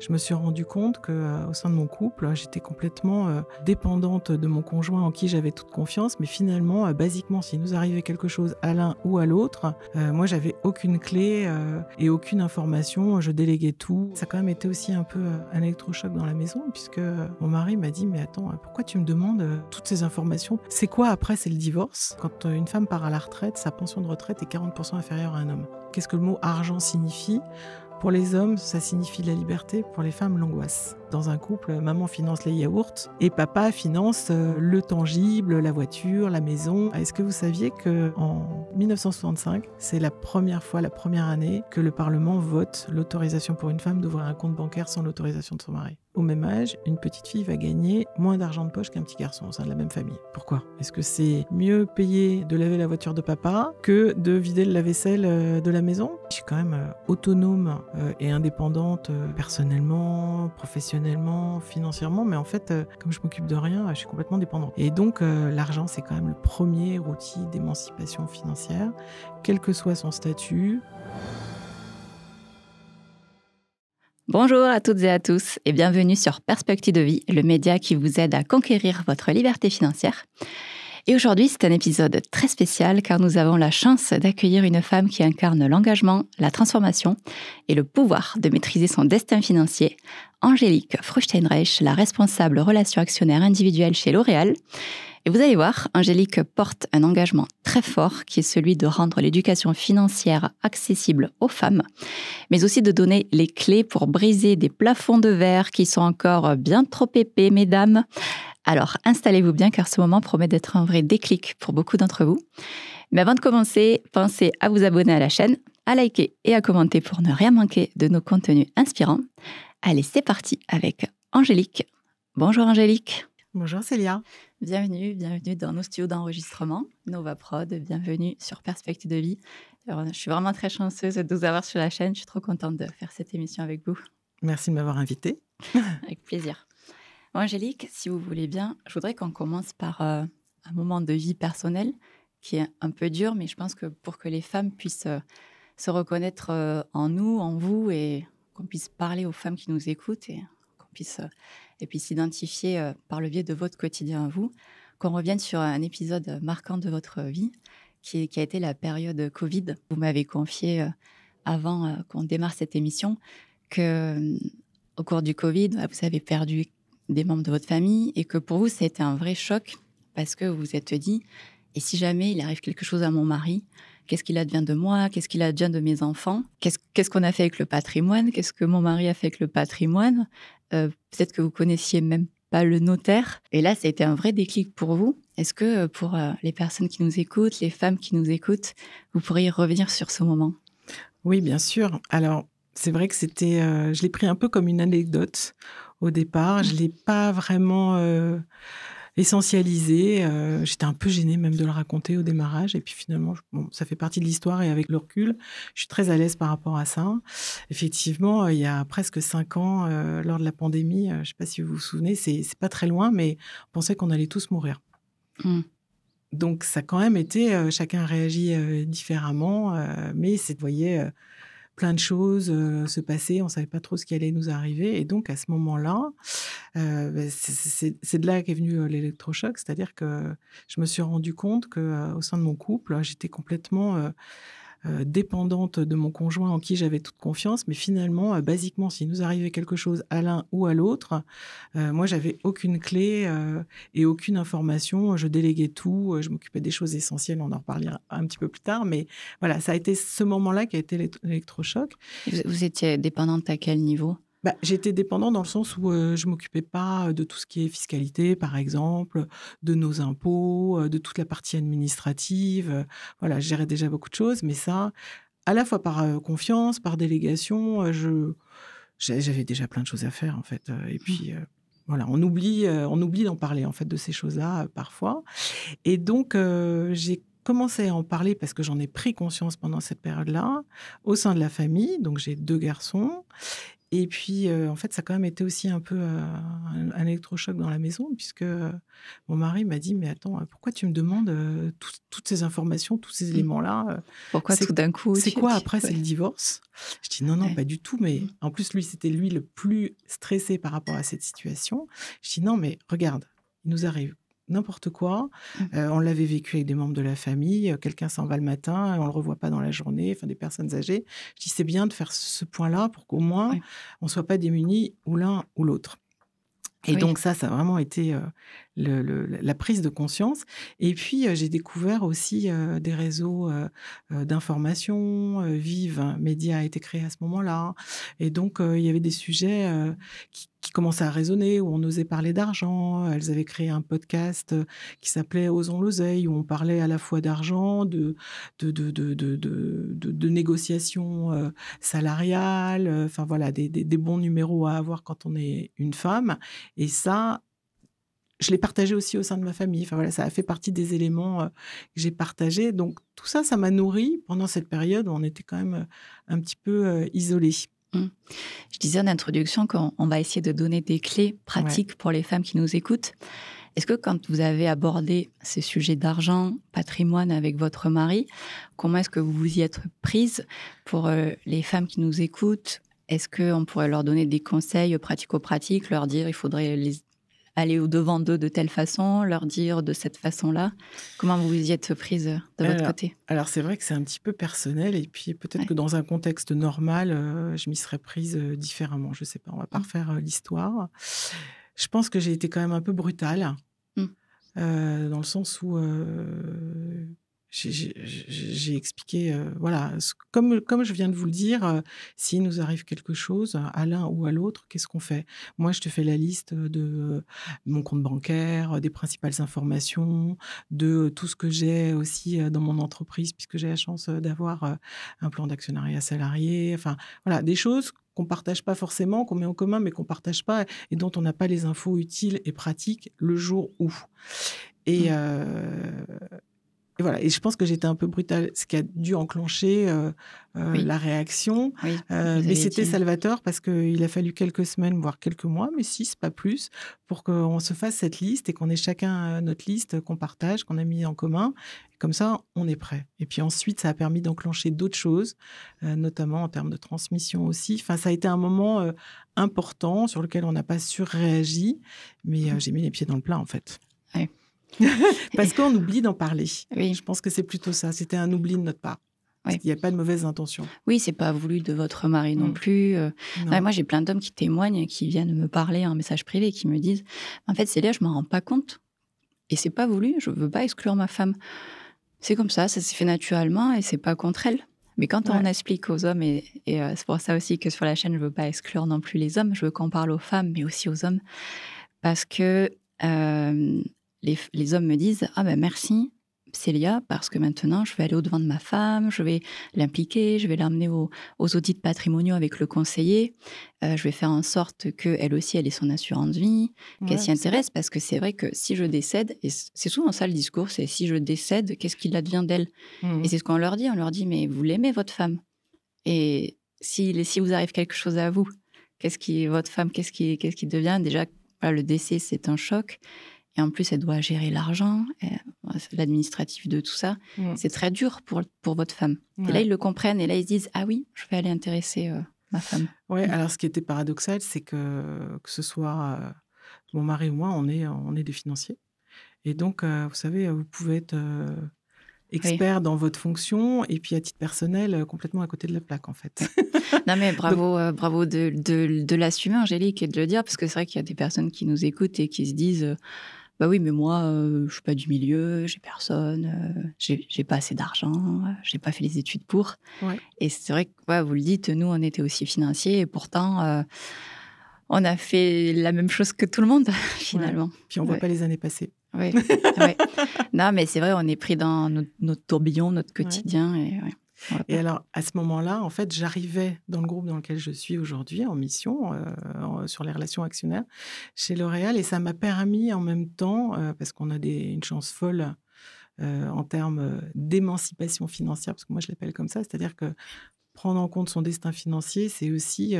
Je me suis rendu compte que, au sein de mon couple, j'étais complètement dépendante de mon conjoint en qui j'avais toute confiance. Mais finalement, basiquement, s'il nous arrivait quelque chose à l'un ou à l'autre, moi, j'avais aucune clé et aucune information. Je déléguais tout. Ça a quand même été aussi un peu un électrochoc dans la maison, puisque mon mari m'a dit « Mais attends, pourquoi tu me demandes toutes ces informations ? C'est quoi après ? C'est le divorce. Quand une femme part à la retraite, sa pension de retraite est 40% inférieure à un homme. Qu'est-ce que le mot argent signifie ? Pour les hommes, ça signifie la liberté. Pour les femmes, l'angoisse. Dans un couple, maman finance les yaourts et papa finance le tangible, la voiture, la maison. Est-ce que vous saviez qu'en 1965, c'est la première fois, la première année, que le Parlement vote l'autorisation pour une femme d'ouvrir un compte bancaire sans l'autorisation de son mari ? Au même âge, une petite fille va gagner moins d'argent de poche qu'un petit garçon au sein de la même famille. Pourquoi ? Est-ce que c'est mieux payé de laver la voiture de papa que de vider le lave-vaisselle de la maison ? Je suis quand même autonome et indépendante personnellement, professionnellement, financièrement, mais en fait, comme je m'occupe de rien, je suis complètement dépendante. Et donc, l'argent, c'est quand même le premier outil d'émancipation financière, quel que soit son statut. Bonjour à toutes et à tous et bienvenue sur Perspective de vie, le média qui vous aide à conquérir votre liberté financière. Et aujourd'hui, c'est un épisode très spécial car nous avons la chance d'accueillir une femme qui incarne l'engagement, la transformation et le pouvoir de maîtriser son destin financier, Angélique Fruchtenreich, la responsable relations actionnaires individuelles chez L'Oréal. Et vous allez voir, Angélique porte un engagement très fort qui est celui de rendre l'éducation financière accessible aux femmes, mais aussi de donner les clés pour briser des plafonds de verre qui sont encore bien trop épais, mesdames. Alors, installez-vous bien car ce moment promet d'être un vrai déclic pour beaucoup d'entre vous. Mais avant de commencer, pensez à vous abonner à la chaîne, à liker et à commenter pour ne rien manquer de nos contenus inspirants. Allez, c'est parti avec Angélique. Bonjour Angélique. Bonjour Célia. Bienvenue dans nos studios d'enregistrement, Nova Prod, bienvenue sur Perspective de vie. Alors, je suis vraiment très chanceuse de vous avoir sur la chaîne, je suis trop contente de faire cette émission avec vous. Merci de m'avoir invitée. Avec plaisir. Bon, Angélique, si vous voulez bien, je voudrais qu'on commence par un moment de vie personnelle qui est un peu dur, mais je pense que pour que les femmes puissent se reconnaître en nous, en vous, et qu'on puisse parler aux femmes qui nous écoutent et qu'on puisse s'identifier par le biais de votre quotidien à vous, qu'on revienne sur un épisode marquant de votre vie qui a été la période Covid. Vous m'avez confié avant qu'on démarre cette émission que au cours du Covid, vous avez perdu des membres de votre famille et que pour vous, ça a été un vrai choc parce que vous vous êtes dit « Et si jamais il arrive quelque chose à mon mari, qu'est-ce qu'il advient de moi? Qu'est-ce qu'il advient de mes enfants? Qu'est-ce qu'on a fait avec le patrimoine? Qu'est-ce que mon mari a fait avec le patrimoine ?» Peut-être que vous connaissiez même pas le notaire. Et là, ça a été un vrai déclic pour vous. Est-ce que pour les personnes qui nous écoutent, les femmes qui nous écoutent, vous pourriez revenir sur ce moment? Oui, bien sûr. Alors, c'est vrai que je l'ai pris un peu comme une anecdote au départ. Je ne l'ai pas vraiment essentialisé. J'étais un peu gênée même de le raconter au démarrage. Et puis finalement, ça fait partie de l'histoire et avec le recul, je suis très à l'aise par rapport à ça. Effectivement, il y a presque 5 ans, lors de la pandémie, je ne sais pas si vous vous souvenez, c'est pas très loin, mais on pensait qu'on allait tous mourir. Donc ça a quand même été, chacun réagit différemment, mais vous voyez, plein de choses se passer, on ne savait pas trop ce qui allait nous arriver. Et donc, à ce moment-là, c'est de là qu'est venu l'électrochoc. C'est-à-dire que je me suis rendu compte qu'au sein de mon couple, j'étais complètement dépendante de mon conjoint en qui j'avais toute confiance. Mais finalement, basiquement, s'il nous arrivait quelque chose à l'un ou à l'autre, moi, j'avais aucune clé et aucune information. Je déléguais tout. Je m'occupais des choses essentielles. On en reparlera un petit peu plus tard. Mais voilà, ça a été ce moment-là qui a été l'électrochoc. Vous étiez dépendante à quel niveau? J'étais dépendante dans le sens où je ne m'occupais pas de tout ce qui est fiscalité, par exemple, de nos impôts, de toute la partie administrative. Voilà, je gérais déjà beaucoup de choses, mais ça, à la fois par confiance, par délégation, j'avais déjà plein de choses à faire, en fait. Et puis, voilà, on oublie d'en parler, en fait, de ces choses-là, parfois. Et donc, j'ai commencé à en parler parce que j'en ai pris conscience pendant cette période-là, au sein de la famille. Donc, j'ai 2 garçons. Et puis, en fait, ça a quand même été aussi un peu un électrochoc dans la maison, puisque mon mari m'a dit: «Mais attends, pourquoi tu me demandes toutes ces informations, tous ces Mmh. éléments-là Pourquoi c'est, tout d'un coup c'est tu quoi après? C'est ouais, le divorce?» Je dis: «Non, non, ouais. pas du tout». Mais Mmh. en plus, lui, c'était lui le plus stressé par rapport à cette situation. Je dis: «Non, mais regarde, il nous arrive n'importe quoi. Mmh. On l'avait vécu avec des membres de la famille. Quelqu'un s'en va le matin et on le revoit pas dans la journée, enfin des personnes âgées. Je dis: c'est bien de faire ce point-là pour qu'au moins Ouais. on soit pas démunis ou l'un ou l'autre». Et Oui. donc ça a vraiment été la prise de conscience. Et puis, j'ai découvert aussi des réseaux d'information. Vive Média a été créé à ce moment-là. Et donc, il y avait des sujets qui commençaient à résonner, où on osait parler d'argent. Elles avaient créé un podcast qui s'appelait Osons l'oseille, où on parlait à la fois d'argent, de négociations salariales, enfin voilà, des bons numéros à avoir quand on est une femme. Et ça, je l'ai partagé aussi au sein de ma famille. Enfin voilà, ça a fait partie des éléments que j'ai partagés. Donc tout ça, ça m'a nourrie pendant cette période où on était quand même un petit peu isolés. Mmh. Je disais en introduction qu'on va essayer de donner des clés Ouais. pratiques pour les femmes qui nous écoutent. Est-ce que quand vous avez abordé ces sujets d'argent, patrimoine avec votre mari, comment est-ce que vous vous y êtes prise pour les femmes qui nous écoutent? Est-ce qu'on pourrait leur donner des conseils pratico-pratiques, leur dire il faudrait aller au-devant d'eux de telle façon, leur dire de cette façon-là? Comment vous y êtes prise de votre Alors, côté? alors c'est vrai que c'est un petit peu personnel et puis peut-être Ouais. que dans un contexte normal, je m'y serais prise différemment. Je sais pas, on va pas Mmh. refaire l'histoire. Je pense que j'ai été quand même un peu brutale. Mmh. Dans le sens où, j'ai expliqué, voilà, comme je viens de vous le dire, s'il nous arrive quelque chose à l'un ou à l'autre, qu'est-ce qu'on fait? Moi, je te fais la liste de mon compte bancaire, des principales informations, de tout ce que j'ai aussi, dans mon entreprise, puisque j'ai la chance, d'avoir, un plan d'actionnariat salarié. Enfin, voilà, des choses qu'on partage pas forcément, qu'on met en commun, mais qu'on partage pas et dont on n'a pas les infos utiles et pratiques le jour où. Et Mmh. et voilà, et je pense que j'étais un peu brutale, ce qui a dû enclencher, Oui, la réaction, oui, vous mais avez c'était dit. salvateur parce qu'il a fallu quelques semaines, voire quelques mois, mais 6, pas plus, pour qu'on se fasse cette liste et qu'on ait chacun, notre liste qu'on partage, qu'on a mis en commun. Comme ça, on est prêt. Et puis ensuite, ça a permis d'enclencher d'autres choses, notamment en termes de transmission aussi. Enfin, ça a été un moment, important sur lequel on n'a pas surréagi, mais Mmh. j'ai mis les pieds dans le plat, en fait. Ouais. Parce qu'on oublie d'en parler. Oui, Je pense que c'est plutôt ça, c'était un oubli de notre part. Parce oui. qu'il y a pas de mauvaises intentions. Oui, c'est pas voulu de votre mari non Mmh. plus, ouais, Non. moi, j'ai plein d'hommes qui témoignent et qui viennent me parler en message privé et qui me disent: «En fait, Célia, je m'en rends pas compte et c'est pas voulu, je veux pas exclure ma femme. C'est comme ça s'est fait naturellement et c'est pas contre elle». Mais quand on Ouais. explique aux hommes et c'est pour ça aussi que sur la chaîne, je veux pas exclure non plus les hommes, je veux qu'on parle aux femmes, mais aussi aux hommes parce que, les hommes me disent: «Ah ben merci Célia, parce que maintenant je vais aller au-devant de ma femme, je vais l'impliquer, je vais l'emmener aux audits patrimoniaux avec le conseiller, je vais faire en sorte qu'elle aussi, elle ait son assurance vie, qu'elle Ouais, s'y c'est bien. intéresse». Parce que c'est vrai que si je décède et c'est souvent ça le discours, c'est: «Si je décède, qu'est-ce qu'il advient d'elle?» Mmh Et mh. c'est ce qu'on leur dit, on leur dit: «Mais vous l'aimez votre femme et si vous arrive quelque chose à vous, votre femme, qu'est-ce qui devient?» Déjà, voilà, le décès, c'est un choc et en plus, elle doit gérer l'argent, l'administratif de tout ça. Mmh. C'est très dur pour votre femme. Et là, Ouais. ils le comprennent et là, ils se disent: «Ah oui, je vais aller intéresser, ma femme». Ouais, Mmh. alors ce qui était paradoxal, c'est que ce soit, mon mari ou moi, on est des financiers. Et donc, vous savez, vous pouvez être, Oui, expert dans votre fonction et puis à titre personnel, complètement à côté de la plaque, en fait. oui. Non, mais Donc bravo de l'assumer, Angélique, et de le dire, parce que c'est vrai qu'il y a des personnes qui nous écoutent et qui se disent, «Bah oui, mais moi, je suis pas du milieu, j'ai personne, j'ai pas assez d'argent, j'ai pas fait les études pour». ouais, Et c'est vrai que, ouais, vous le dites, nous, on était aussi financiers et pourtant, on a fait la même chose que tout le monde, ouais. finalement. Puis on voit Ouais, pas les années passer. ouais, ouais. Non, mais c'est vrai, on est pris dans notre tourbillon, notre Ouais. quotidien et ouais, on va Et pas. alors, à ce moment-là, en fait, j'arrivais dans le groupe dans lequel je suis aujourd'hui, en mission, sur les relations actionnaires chez L'Oréal, et ça m'a permis en même temps, parce qu'on a une chance folle, en termes, d'émancipation financière, parce que moi je l'appelle comme ça, c'est-à-dire que prendre en compte son destin financier, c'est aussi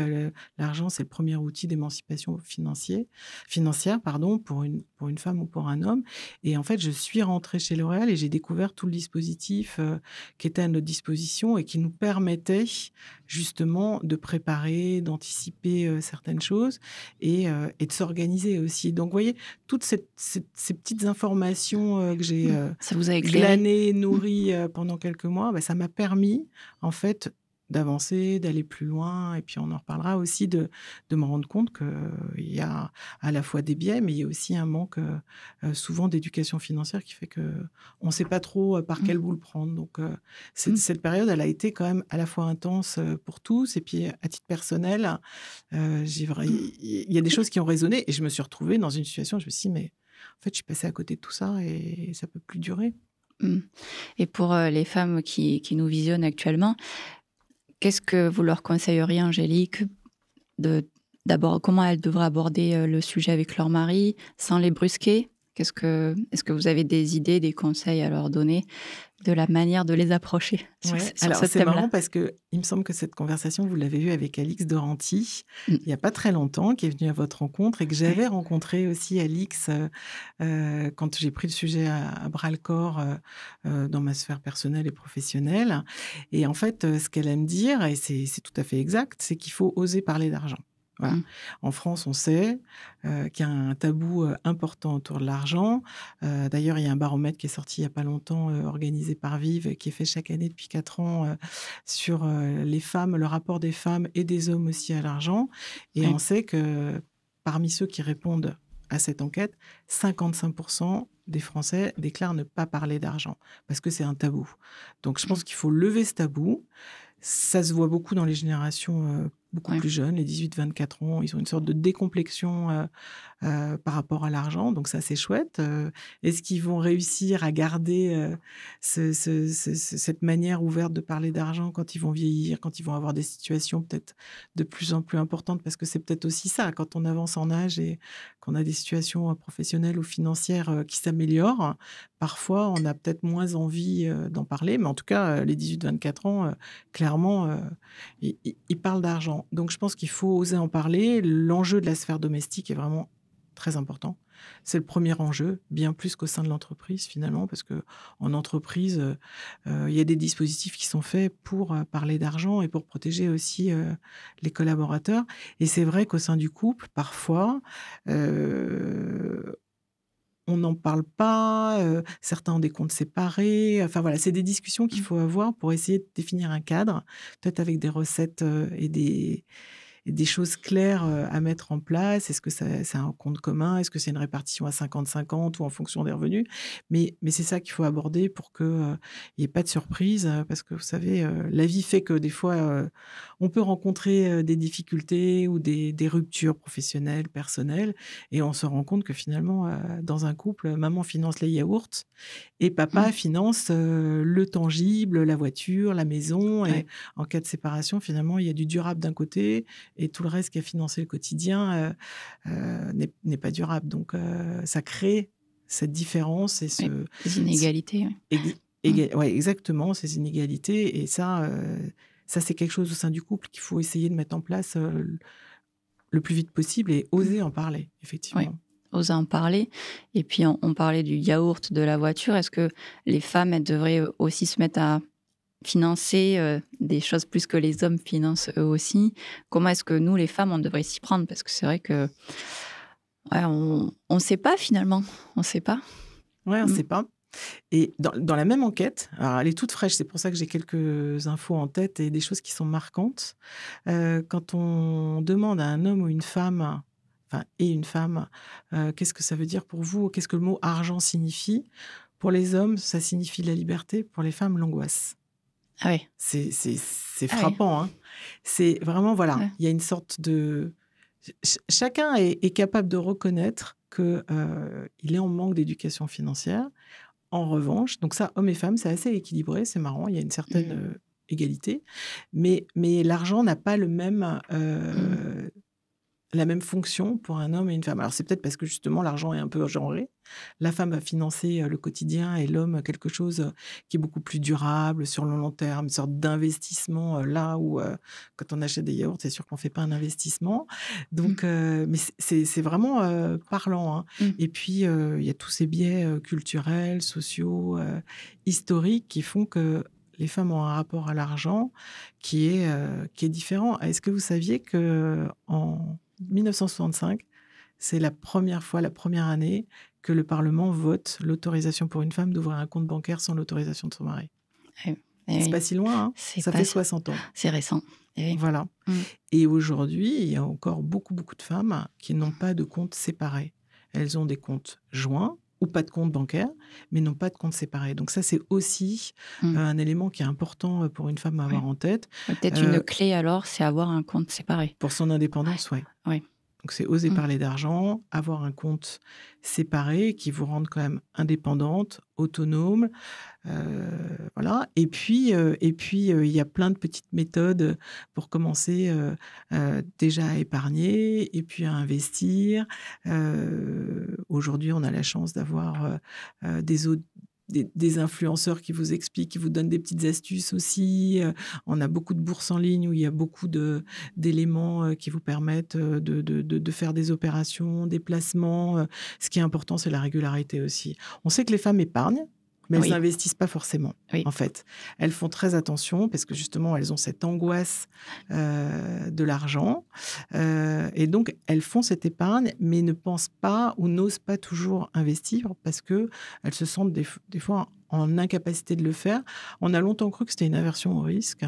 l'argent, c'est le premier outil d'émancipation financière, pardon, pour une femme ou pour un homme. Et en fait, je suis rentrée chez L'Oréal et j'ai découvert tout le dispositif qui était à notre disposition et qui nous permettait justement de préparer, d'anticiper certaines choses et de s'organiser aussi. Donc, vous voyez, toutes ces petites informations que j'ai Ça vous a éclairé? glanées, nourries pendant quelques mois, ça m'a permis, en fait, d'avancer, d'aller plus loin. Et puis, on en reparlera aussi de me rendre compte qu'il y a à la fois des biais, mais il y a aussi un manque souvent d'éducation financière qui fait qu'on ne sait pas trop par quel bout le prendre. Donc, cette période, elle a été quand même à la fois intense pour tous. Et puis, à titre personnel, il y a des choses qui ont résonné. Et je me suis retrouvée dans une situation où je me suis dit, mais en fait, je suis passée à côté de tout ça et ça ne peut plus durer. Et pour les femmes qui nous visionnent actuellement, qu'est-ce que vous leur conseilleriez, Angélique, d'abord, comment elles devraient aborder le sujet avec leur mari sans les brusquer? Est-ce que vous avez des idées, des conseils à leur donner de la manière de les approcher sur Alors, ce c'est thème-là? marrant parce qu'il me semble que cette conversation, vous l'avez eue avec Alix Doranty, il n'y a pas très longtemps, qui est venue à votre rencontre et que j'avais rencontré aussi Alix quand j'ai pris le sujet à bras-le-corps dans ma sphère personnelle et professionnelle. Et en fait, ce qu'elle aime dire, et c'est tout à fait exact, c'est qu'il faut oser parler d'argent. Voilà. En France, on sait qu'il y a un tabou important autour de l'argent. D'ailleurs, il y a un baromètre qui est sorti il n'y a pas longtemps, organisé par Vive, qui est fait chaque année depuis 4 ans sur les femmes, le rapport des femmes et des hommes aussi à l'argent. Et on sait que parmi ceux qui répondent à cette enquête, 55% des Français déclarent ne pas parler d'argent parce que c'est un tabou. Donc, je pense qu'il faut lever ce tabou. Ça se voit beaucoup dans les générations beaucoup plus jeunes, les 18-24 ans. Ils ont une sorte de décomplexion par rapport à l'argent. Donc ça, c'est chouette. Est-ce qu'ils vont réussir à garder cette manière ouverte de parler d'argent quand ils vont vieillir, quand ils vont avoir des situations peut-être de plus en plus importantes? Parce que c'est peut-être aussi ça, quand on avance en âge et qu'on a des situations professionnelles ou financières qui s'améliorent, parfois, on a peut-être moins envie d'en parler. Mais en tout cas, les 18-24 ans, clairement, ils parlent d'argent. Donc, je pense qu'il faut oser en parler. L'enjeu de la sphère domestique est vraiment très important. C'est le premier enjeu, bien plus qu'au sein de l'entreprise, finalement, parce qu'en entreprise, il y a des dispositifs qui sont faits pour parler d'argent et pour protéger aussi les collaborateurs. Et c'est vrai qu'au sein du couple, parfois, on n'en parle pas, certains ont des comptes séparés. Enfin voilà, c'est des discussions qu'il faut avoir pour essayer de définir un cadre, peut-être avec des recettes et des choses claires à mettre en place. Est-ce que c'est un compte commun? Est-ce que c'est une répartition à 50-50 ou en fonction des revenus? Mais c'est ça qu'il faut aborder pour qu'il n'y ait pas de surprise, parce que vous savez, la vie fait que des fois, on peut rencontrer des difficultés ou des ruptures professionnelles, personnelles, et on se rend compte que finalement, dans un couple, maman finance les yaourts et papa finance le tangible, la voiture, la maison. Et en cas de séparation, finalement, il y a du durable d'un côté et tout le reste qui a financé le quotidien n'est pas durable. Donc, ça crée cette différence et les inégalités. Ouais, exactement, ces inégalités. Et ça, c'est quelque chose au sein du couple qu'il faut essayer de mettre en place le plus vite possible et oser en parler, effectivement. Oui. Oser en parler. Et puis, on parlait du yaourt, de la voiture. Est-ce que les femmes, elles devraient aussi se mettre à financer des choses plus que les hommes financent eux aussi? Comment est-ce que nous, les femmes, on devrait s'y prendre? Parce que c'est vrai que on ne sait pas finalement. On ne sait pas. Oui, on ne sait pas. Et dans la même enquête, alors elle est toute fraîche, c'est pour ça que j'ai quelques infos en tête et des choses qui sont marquantes. Quand on demande à un homme ou une femme, qu'est-ce que ça veut dire pour vous? Qu'est-ce que le mot argent signifie? Pour les hommes, ça signifie la liberté. Pour les femmes, l'angoisse. Ah oui. C'est frappant. Hein. C'est vraiment, voilà, il y a une sorte de... Chacun est capable de reconnaître qu'il est en manque d'éducation financière. En revanche, donc ça, hommes et femmes, c'est assez équilibré, c'est marrant, il y a une certaine égalité. Mais l'argent n'a pas le même la même fonction pour un homme et une femme. Alors, c'est peut-être parce que justement, l'argent est un peu genré. La femme va financer le quotidien et l'homme quelque chose qui est beaucoup plus durable, sur le long terme, une sorte d'investissement là où, quand on achète des yaourts, c'est sûr qu'on ne fait pas un investissement. Donc, mais c'est vraiment parlant. Hein. Mm. Et puis, il y a tous ces biais culturels, sociaux, historiques qui font que les femmes ont un rapport à l'argent qui est différent. Est-ce que vous saviez qu'en 1965, c'est la première année que le Parlement vote l'autorisation pour une femme d'ouvrir un compte bancaire sans l'autorisation de son mari? Eh C'est oui. pas si loin, hein. Ça fait 60 ans. C'est récent. Eh oui. Voilà. Et aujourd'hui, il y a encore beaucoup, beaucoup de femmes qui n'ont pas de compte séparé. Elles ont des comptes joints ou pas de compte bancaire, mais n'ont pas de compte séparé. Donc ça, c'est aussi un élément qui est important pour une femme à avoir en tête. Peut-être une clé alors, c'est avoir un compte séparé. Pour son indépendance, oui. Ouais. Donc c'est oser parler d'argent, avoir un compte séparé qui vous rende quand même indépendante, autonome. Voilà. Et puis, il y a plein de petites méthodes pour commencer déjà à épargner et puis à investir. Aujourd'hui, on a la chance d'avoir des influenceurs qui vous expliquent, qui vous donnent des petites astuces aussi. On a beaucoup de bourses en ligne où il y a beaucoup d'éléments qui vous permettent de faire des opérations, des placements. Ce qui est important, c'est la régularité aussi. On sait que les femmes épargnent, mais elles n'investissent pas forcément, en fait. Elles font très attention parce que justement, elles ont cette angoisse de l'argent. Et donc, elles font cette épargne, mais ne pensent pas ou n'osent pas toujours investir parce qu'elles se sentent des fois en incapacité de le faire. On a longtemps cru que c'était une aversion au risque.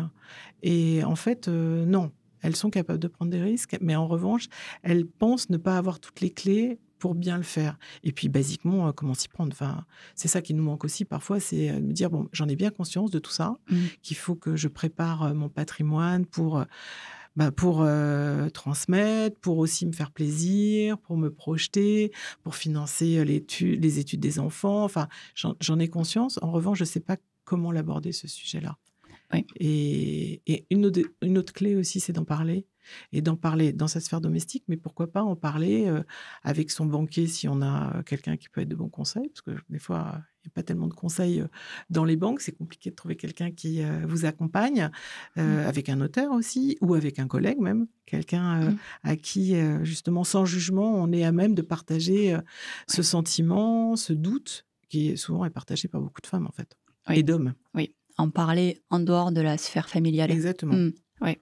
Et en fait, non. Elles sont capables de prendre des risques, mais en revanche, elles pensent ne pas avoir toutes les clés pour bien le faire. Et puis, basiquement, comment s'y prendre. Enfin, c'est ça qui nous manque aussi parfois, c'est de me dire, bon, j'en ai bien conscience de tout ça, qu'il faut que je prépare mon patrimoine pour transmettre, pour aussi me faire plaisir, pour me projeter, pour financer les études des enfants. Enfin, j'en ai conscience. En revanche, je ne sais pas comment l'aborder, ce sujet-là. Oui. Et une autre clé aussi, c'est d'en parler. Et d'en parler dans sa sphère domestique, mais pourquoi pas en parler avec son banquier si on a quelqu'un qui peut être de bons conseils, parce que des fois, il n'y a pas tellement de conseils dans les banques, c'est compliqué de trouver quelqu'un qui vous accompagne, avec un notaire aussi, ou avec un collègue même, quelqu'un à qui, justement, sans jugement, on est à même de partager ce sentiment, ce doute, qui souvent est partagé par beaucoup de femmes, en fait, et d'hommes. Oui, en parler en dehors de la sphère familiale. Exactement. Oui,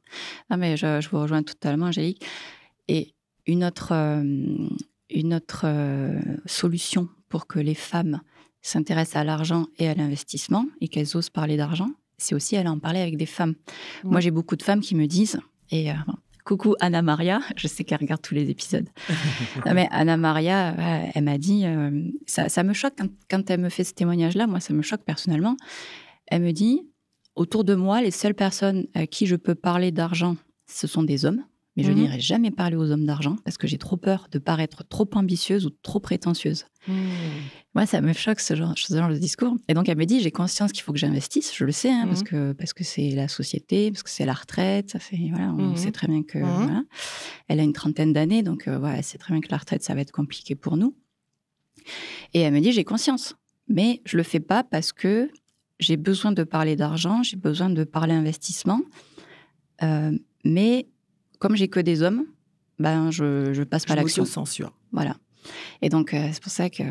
non, mais je vous rejoins totalement, Angélique. Et une autre solution pour que les femmes s'intéressent à l'argent et à l'investissement et qu'elles osent parler d'argent, c'est aussi aller en parler avec des femmes. Moi, j'ai beaucoup de femmes qui me disent, et coucou Anna Maria, je sais qu'elle regarde tous les épisodes. Non, mais Anna Maria, elle m'a dit, ça me choque quand elle me fait ce témoignage-là, moi ça me choque personnellement. Elle me dit, autour de moi, les seules personnes à qui je peux parler d'argent, ce sont des hommes. Mais je n'irai jamais parler aux hommes d'argent parce que j'ai trop peur de paraître trop ambitieuse ou trop prétentieuse. Moi, ça me choque ce genre de discours. Et donc, elle me dit, j'ai conscience qu'il faut que j'investisse. Je le sais, hein, parce que c'est la société, parce que c'est la retraite. Ça fait, voilà, on sait très bien que... Voilà, elle a une trentaine d'années, donc voilà, elle sait très bien que la retraite, ça va être compliqué pour nous. Et elle me dit, j'ai conscience. Mais je ne le fais pas parce que j'ai besoin de parler d'argent, j'ai besoin de parler investissement. Mais comme j'ai que des hommes, je passe pas l'action. Censure. Voilà. Et donc, c'est pour ça que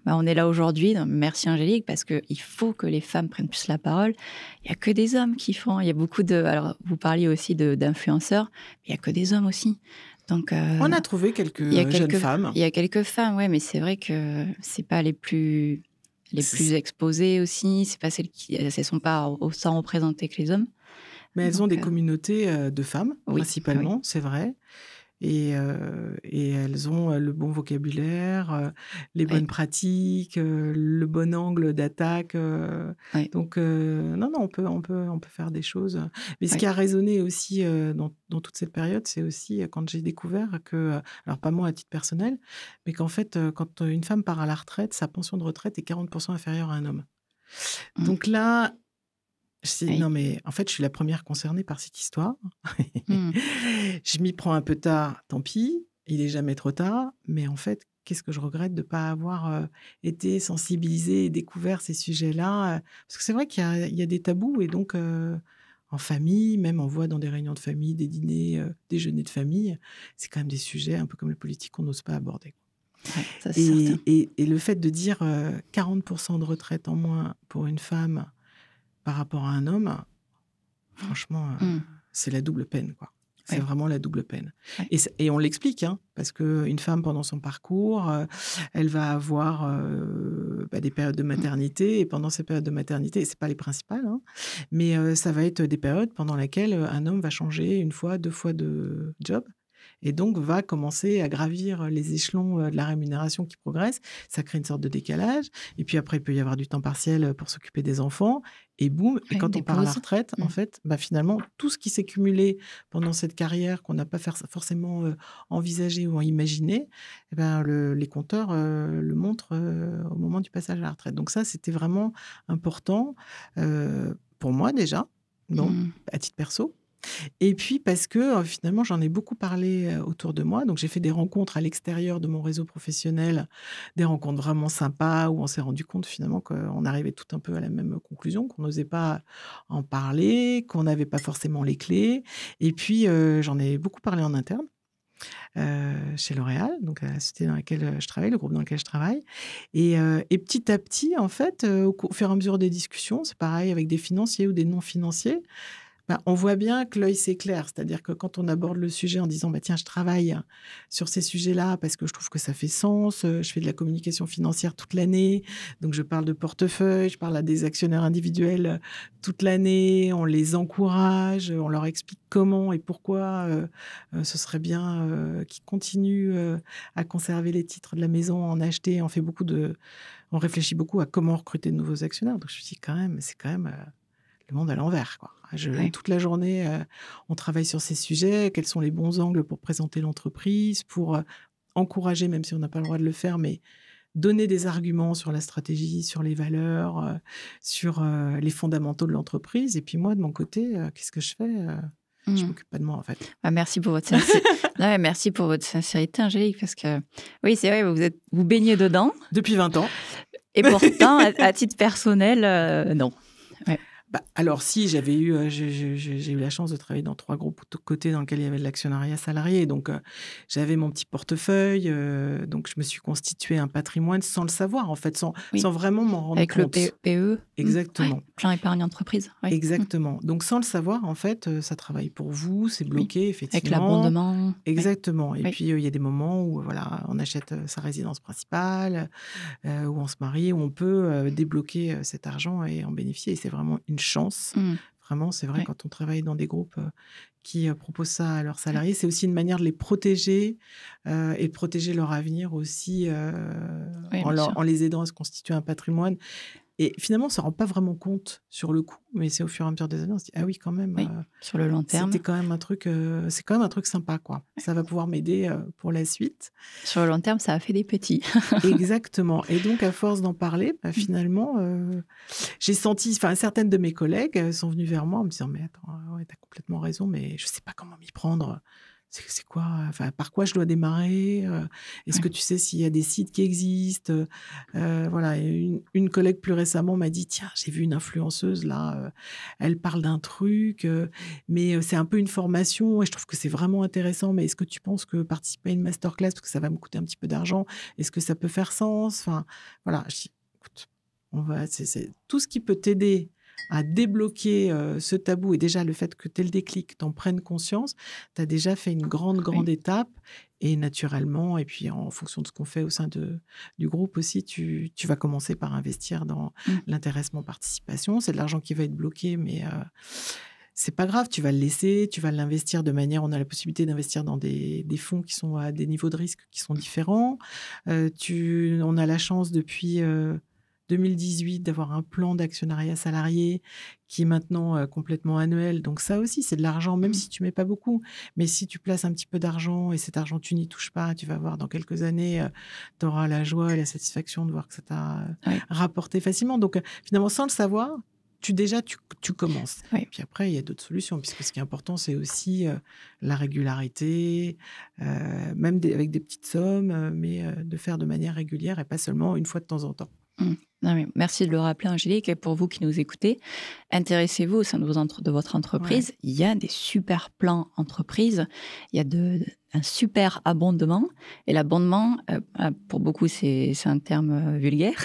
on est là aujourd'hui. Merci Angélique, parce qu'il faut que les femmes prennent plus la parole. Il n'y a que des hommes qui font. Il y a beaucoup de... Alors, vous parliez aussi d'influenceurs, mais il n'y a que des hommes aussi. Donc, on a trouvé quelques jeunes femmes. Il y a quelques femmes, oui, mais c'est vrai que ce n'est pas les plus exposées aussi. C'est pas celles qui... Elles ne sont pas autant représentées que les hommes. Mais elles ont des communautés de femmes, principalement, c'est vrai. Et elles ont le bon vocabulaire, les bonnes pratiques, le bon angle d'attaque. Donc, non, on peut faire des choses. Mais ce qui a résonné aussi dans toute cette période, c'est aussi quand j'ai découvert que, alors pas moi à titre personnel, mais qu'en fait, quand une femme part à la retraite, sa pension de retraite est 40% inférieure à un homme. Donc là... Non, mais en fait, je suis la première concernée par cette histoire. Je m'y prends un peu tard, tant pis. il n'est jamais trop tard, mais en fait, qu'est-ce que je regrette de ne pas avoir été sensibilisée et découvert ces sujets-là. Parce que c'est vrai qu'il y a des tabous et donc en famille, même on voit dans des réunions de famille, des dîners, déjeuners de famille, c'est quand même des sujets un peu comme la politique qu'on n'ose pas aborder. Ouais, ça, c'est certain. Et le fait de dire 40% de retraite en moins pour une femme par rapport à un homme, franchement, c'est la double peine, quoi. C'est vraiment la double peine. Ouais. Et on l'explique, hein, parce qu'une femme, pendant son parcours, elle va avoir des périodes de maternité. Et pendant ces périodes de maternité, ce n'est pas les principales, hein, mais ça va être des périodes pendant lesquelles un homme va changer 1 fois, 2 fois de job. Et donc, va commencer à gravir les échelons de la rémunération qui progresse. Ça crée une sorte de décalage. Et puis après, il peut y avoir du temps partiel pour s'occuper des enfants. Et boum, et quand on part à la retraite, en fait, finalement, tout ce qui s'est cumulé pendant cette carrière qu'on n'a pas forcément envisagé ou imaginé, les compteurs le montrent au moment du passage à la retraite. Donc ça, c'était vraiment important pour moi déjà, à titre perso. Et puis parce que finalement, j'en ai beaucoup parlé autour de moi. Donc, j'ai fait des rencontres à l'extérieur de mon réseau professionnel, des rencontres vraiment sympas où on s'est rendu compte finalement qu'on arrivait tout un peu à la même conclusion, qu'on n'osait pas en parler, qu'on n'avait pas forcément les clés. Et puis, j'en ai beaucoup parlé en interne. Chez L'Oréal, donc la société dans laquelle je travaille, le groupe dans lequel je travaille. Et petit à petit, en fait, au fur et à mesure des discussions, c'est pareil avec des financiers ou des non-financiers, on voit bien que l'œil s'éclaire. C'est-à-dire que quand on aborde le sujet en disant tiens, je travaille sur ces sujets-là parce que je trouve que ça fait sens, je fais de la communication financière toute l'année, donc je parle de portefeuille, je parle à des actionnaires individuels toute l'année, on les encourage, on leur explique comment et pourquoi ce serait bien qu'ils continuent à conserver les titres de la maison, en acheter. On réfléchit beaucoup à comment recruter de nouveaux actionnaires. Donc je me dis c'est quand même le monde à l'envers, quoi. Toute la journée, on travaille sur ces sujets. Quels sont les bons angles pour présenter l'entreprise, pour encourager, même si on n'a pas le droit de le faire, mais donner des arguments sur la stratégie, sur les valeurs, sur les fondamentaux de l'entreprise. Et puis moi, de mon côté, qu'est-ce que je fais Je m'occupe pas de moi, en fait. Merci pour votre sincérité. Merci pour votre sincérité, Angélique, parce que oui, c'est vrai, vous baignez dedans. Depuis 20 ans. Et pourtant, à titre personnel, non. Ouais. Alors si, j'ai eu la chance de travailler dans 3 groupes de côté dans lesquels il y avait de l'actionnariat salarié. Donc, j'avais mon petit portefeuille. Donc, je me suis constitué un patrimoine sans le savoir, en fait, sans vraiment m'en rendre compte. Avec le PE. Exactement. Plan épargne entreprise. Ouais. Exactement. Donc, sans le savoir, en fait, ça travaille pour vous, c'est bloqué, effectivement. Avec l'abondement. Exactement. Ouais. Et puis, il y a des moments où on achète sa résidence principale, où on se marie, où on peut débloquer cet argent et en bénéficier. Et c'est vraiment une chance. Vraiment, c'est vrai, quand on travaille dans des groupes qui proposent ça à leurs salariés, c'est aussi une manière de les protéger et de protéger leur avenir aussi en les aidant à se constituer un patrimoine. Et finalement, on ne se rend pas vraiment compte sur le coup, mais c'est au fur et à mesure des années, on se dit ah oui, quand même. Sur le long terme. C'est quand même un truc sympa, quoi. Ça va pouvoir m'aider pour la suite. Sur le long terme, ça a fait des petits. Exactement. Et donc, à force d'en parler, finalement, j'ai senti, certaines de mes collègues sont venues vers moi en me disant mais attends, t'as complètement raison, mais je sais pas comment m'y prendre. C'est quoi, par quoi je dois démarrer? Est-ce que tu sais s'il y a des sites qui existent? Voilà. Et une collègue plus récemment m'a dit tiens, j'ai vu une influenceuse là, elle parle d'un truc, mais c'est un peu une formation et je trouve que c'est vraiment intéressant. Mais est-ce que tu penses que participer à une masterclass, parce que ça va me coûter un petit peu d'argent, est-ce que ça peut faire sens? Enfin, voilà. Je dis écoute, c'est tout ce qui peut t'aider à débloquer ce tabou, et déjà le fait que tu aies le déclic, t'en prennes conscience, tu as déjà fait une grande étape, et naturellement, et puis en fonction de ce qu'on fait au sein du groupe aussi, tu vas commencer par investir dans l'intéressement participation. C'est de l'argent qui va être bloqué, mais c'est pas grave, tu vas le laisser, tu vas l'investir de manière, on a la possibilité d'investir dans des fonds qui sont à des niveaux de risque qui sont différents. On a la chance depuis 2018 d'avoir un plan d'actionnariat salarié qui est maintenant complètement annuel. Donc ça aussi, c'est de l'argent, même si tu mets pas beaucoup. Mais si tu places un petit peu d'argent et cet argent, tu n'y touches pas, tu vas voir dans quelques années, tu auras la joie et la satisfaction de voir que ça t'a rapporté facilement. Donc finalement, sans le savoir, tu commences. Oui. Puis après, il y a d'autres solutions, puisque ce qui est important, c'est aussi la régularité, même avec des petites sommes, mais de faire de manière régulière et pas seulement une fois de temps en temps. Non, mais merci de le rappeler, Angélique. Et pour vous qui nous écoutez, intéressez-vous au sein de votre entreprise. Ouais. Il y a des super plans entreprises. Il y a un super abondement. Et l'abondement, pour beaucoup, c'est un terme vulgaire,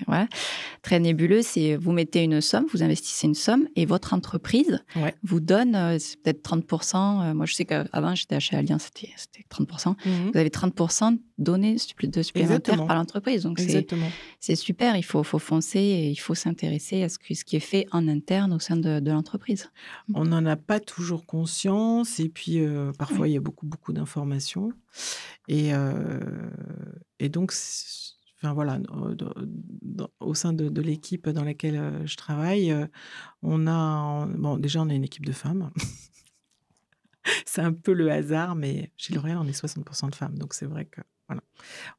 voilà, très nébuleux. C'est vous mettez une somme, vous investissez une somme et votre entreprise Ouais. vous donne, c'est peut-être 30%. Moi, je sais qu'avant, j'étais chez Allianz, c'était 30%. Vous avez 30% donnés de supplémentaires Exactement. par l'entreprise. Donc, Exactement. c'est super. Il faut foncer et il faut s'intéresser à ce qui est fait en interne au sein de l'entreprise. On n'en a pas toujours conscience et puis parfois, Oui. il y a beaucoup, beaucoup d'informations. Et donc, enfin, voilà, au sein de l'équipe dans laquelle je travaille, bon, déjà, on a une équipe de femmes. C'est un peu le hasard, mais chez L'Oréal, on est 60% de femmes. Donc, c'est vrai que voilà,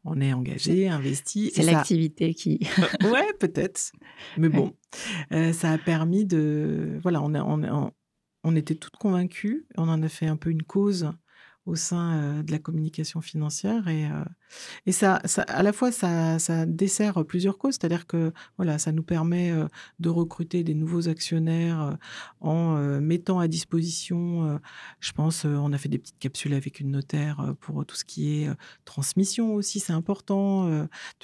on est engagé, investi. C'est l'activité qui... Ouais, peut-être. Mais bon, ça a permis de... Voilà, on était toutes convaincues. On en a fait un peu une cause au sein de la communication financière. Et ça, à la fois, ça dessert plusieurs causes. C'est-à-dire que voilà, ça nous permet de recruter des nouveaux actionnaires en mettant à disposition, je pense, on a fait des petites capsules avec une notaire pour tout ce qui est transmission aussi. C'est important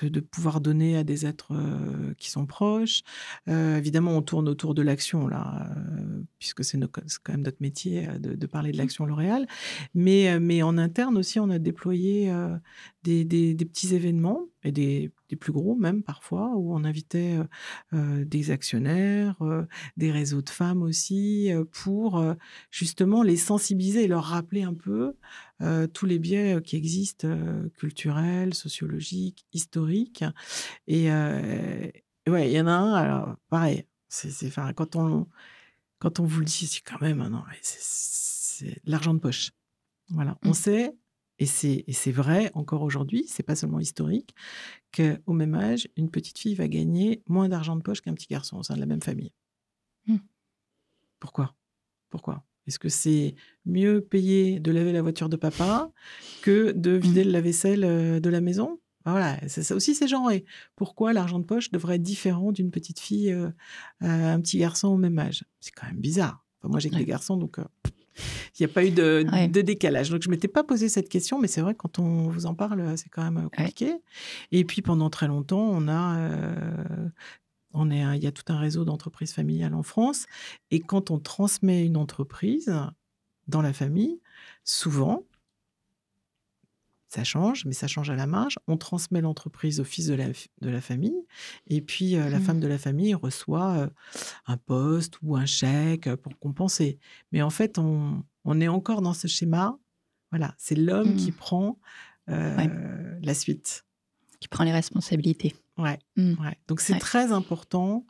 de pouvoir donner à des êtres qui sont proches. Évidemment, on tourne autour de l'action, là, puisque c'est quand même notre métier de parler de l'action L'Oréal. Mais en interne aussi, on a déployé des petits événements, et des plus gros même parfois, où on invitait des actionnaires, des réseaux de femmes aussi, pour justement les sensibiliser et leur rappeler un peu tous les biais qui existent, culturels, sociologiques, historiques. Et ouais, il y en a un, alors pareil, enfin, quand on vous le dit, c'est quand même, non, c'est l'argent de poche. Voilà, on sait, et c'est vrai encore aujourd'hui, c'est pas seulement historique, qu'au même âge, une petite fille va gagner moins d'argent de poche qu'un petit garçon au sein de la même famille. Pourquoi ? Est-ce que c'est mieux payé de laver la voiture de papa que de vider le lave-vaisselle de la maison ? Voilà, ça aussi, c'est genré. Pourquoi l'argent de poche devrait être différent d'une petite fille à un petit garçon au même âge ? C'est quand même bizarre. Enfin, moi, j'ai que des garçons, donc il n'y a pas eu de décalage. Donc, je ne m'étais pas posé cette question, mais c'est vrai, quand on vous en parle, c'est quand même compliqué. Et puis, pendant très longtemps, il y a tout un réseau d'entreprises familiales en France. Et quand on transmet une entreprise dans la famille, souvent, ça change, mais ça change à la marge. On transmet l'entreprise au fils de la famille. Et puis, la femme de la famille reçoit un poste ou un chèque pour compenser. Mais en fait, on est encore dans ce schéma. Voilà, c'est l'homme qui prend la suite. Qui prend les responsabilités. Ouais. Donc, c'est très important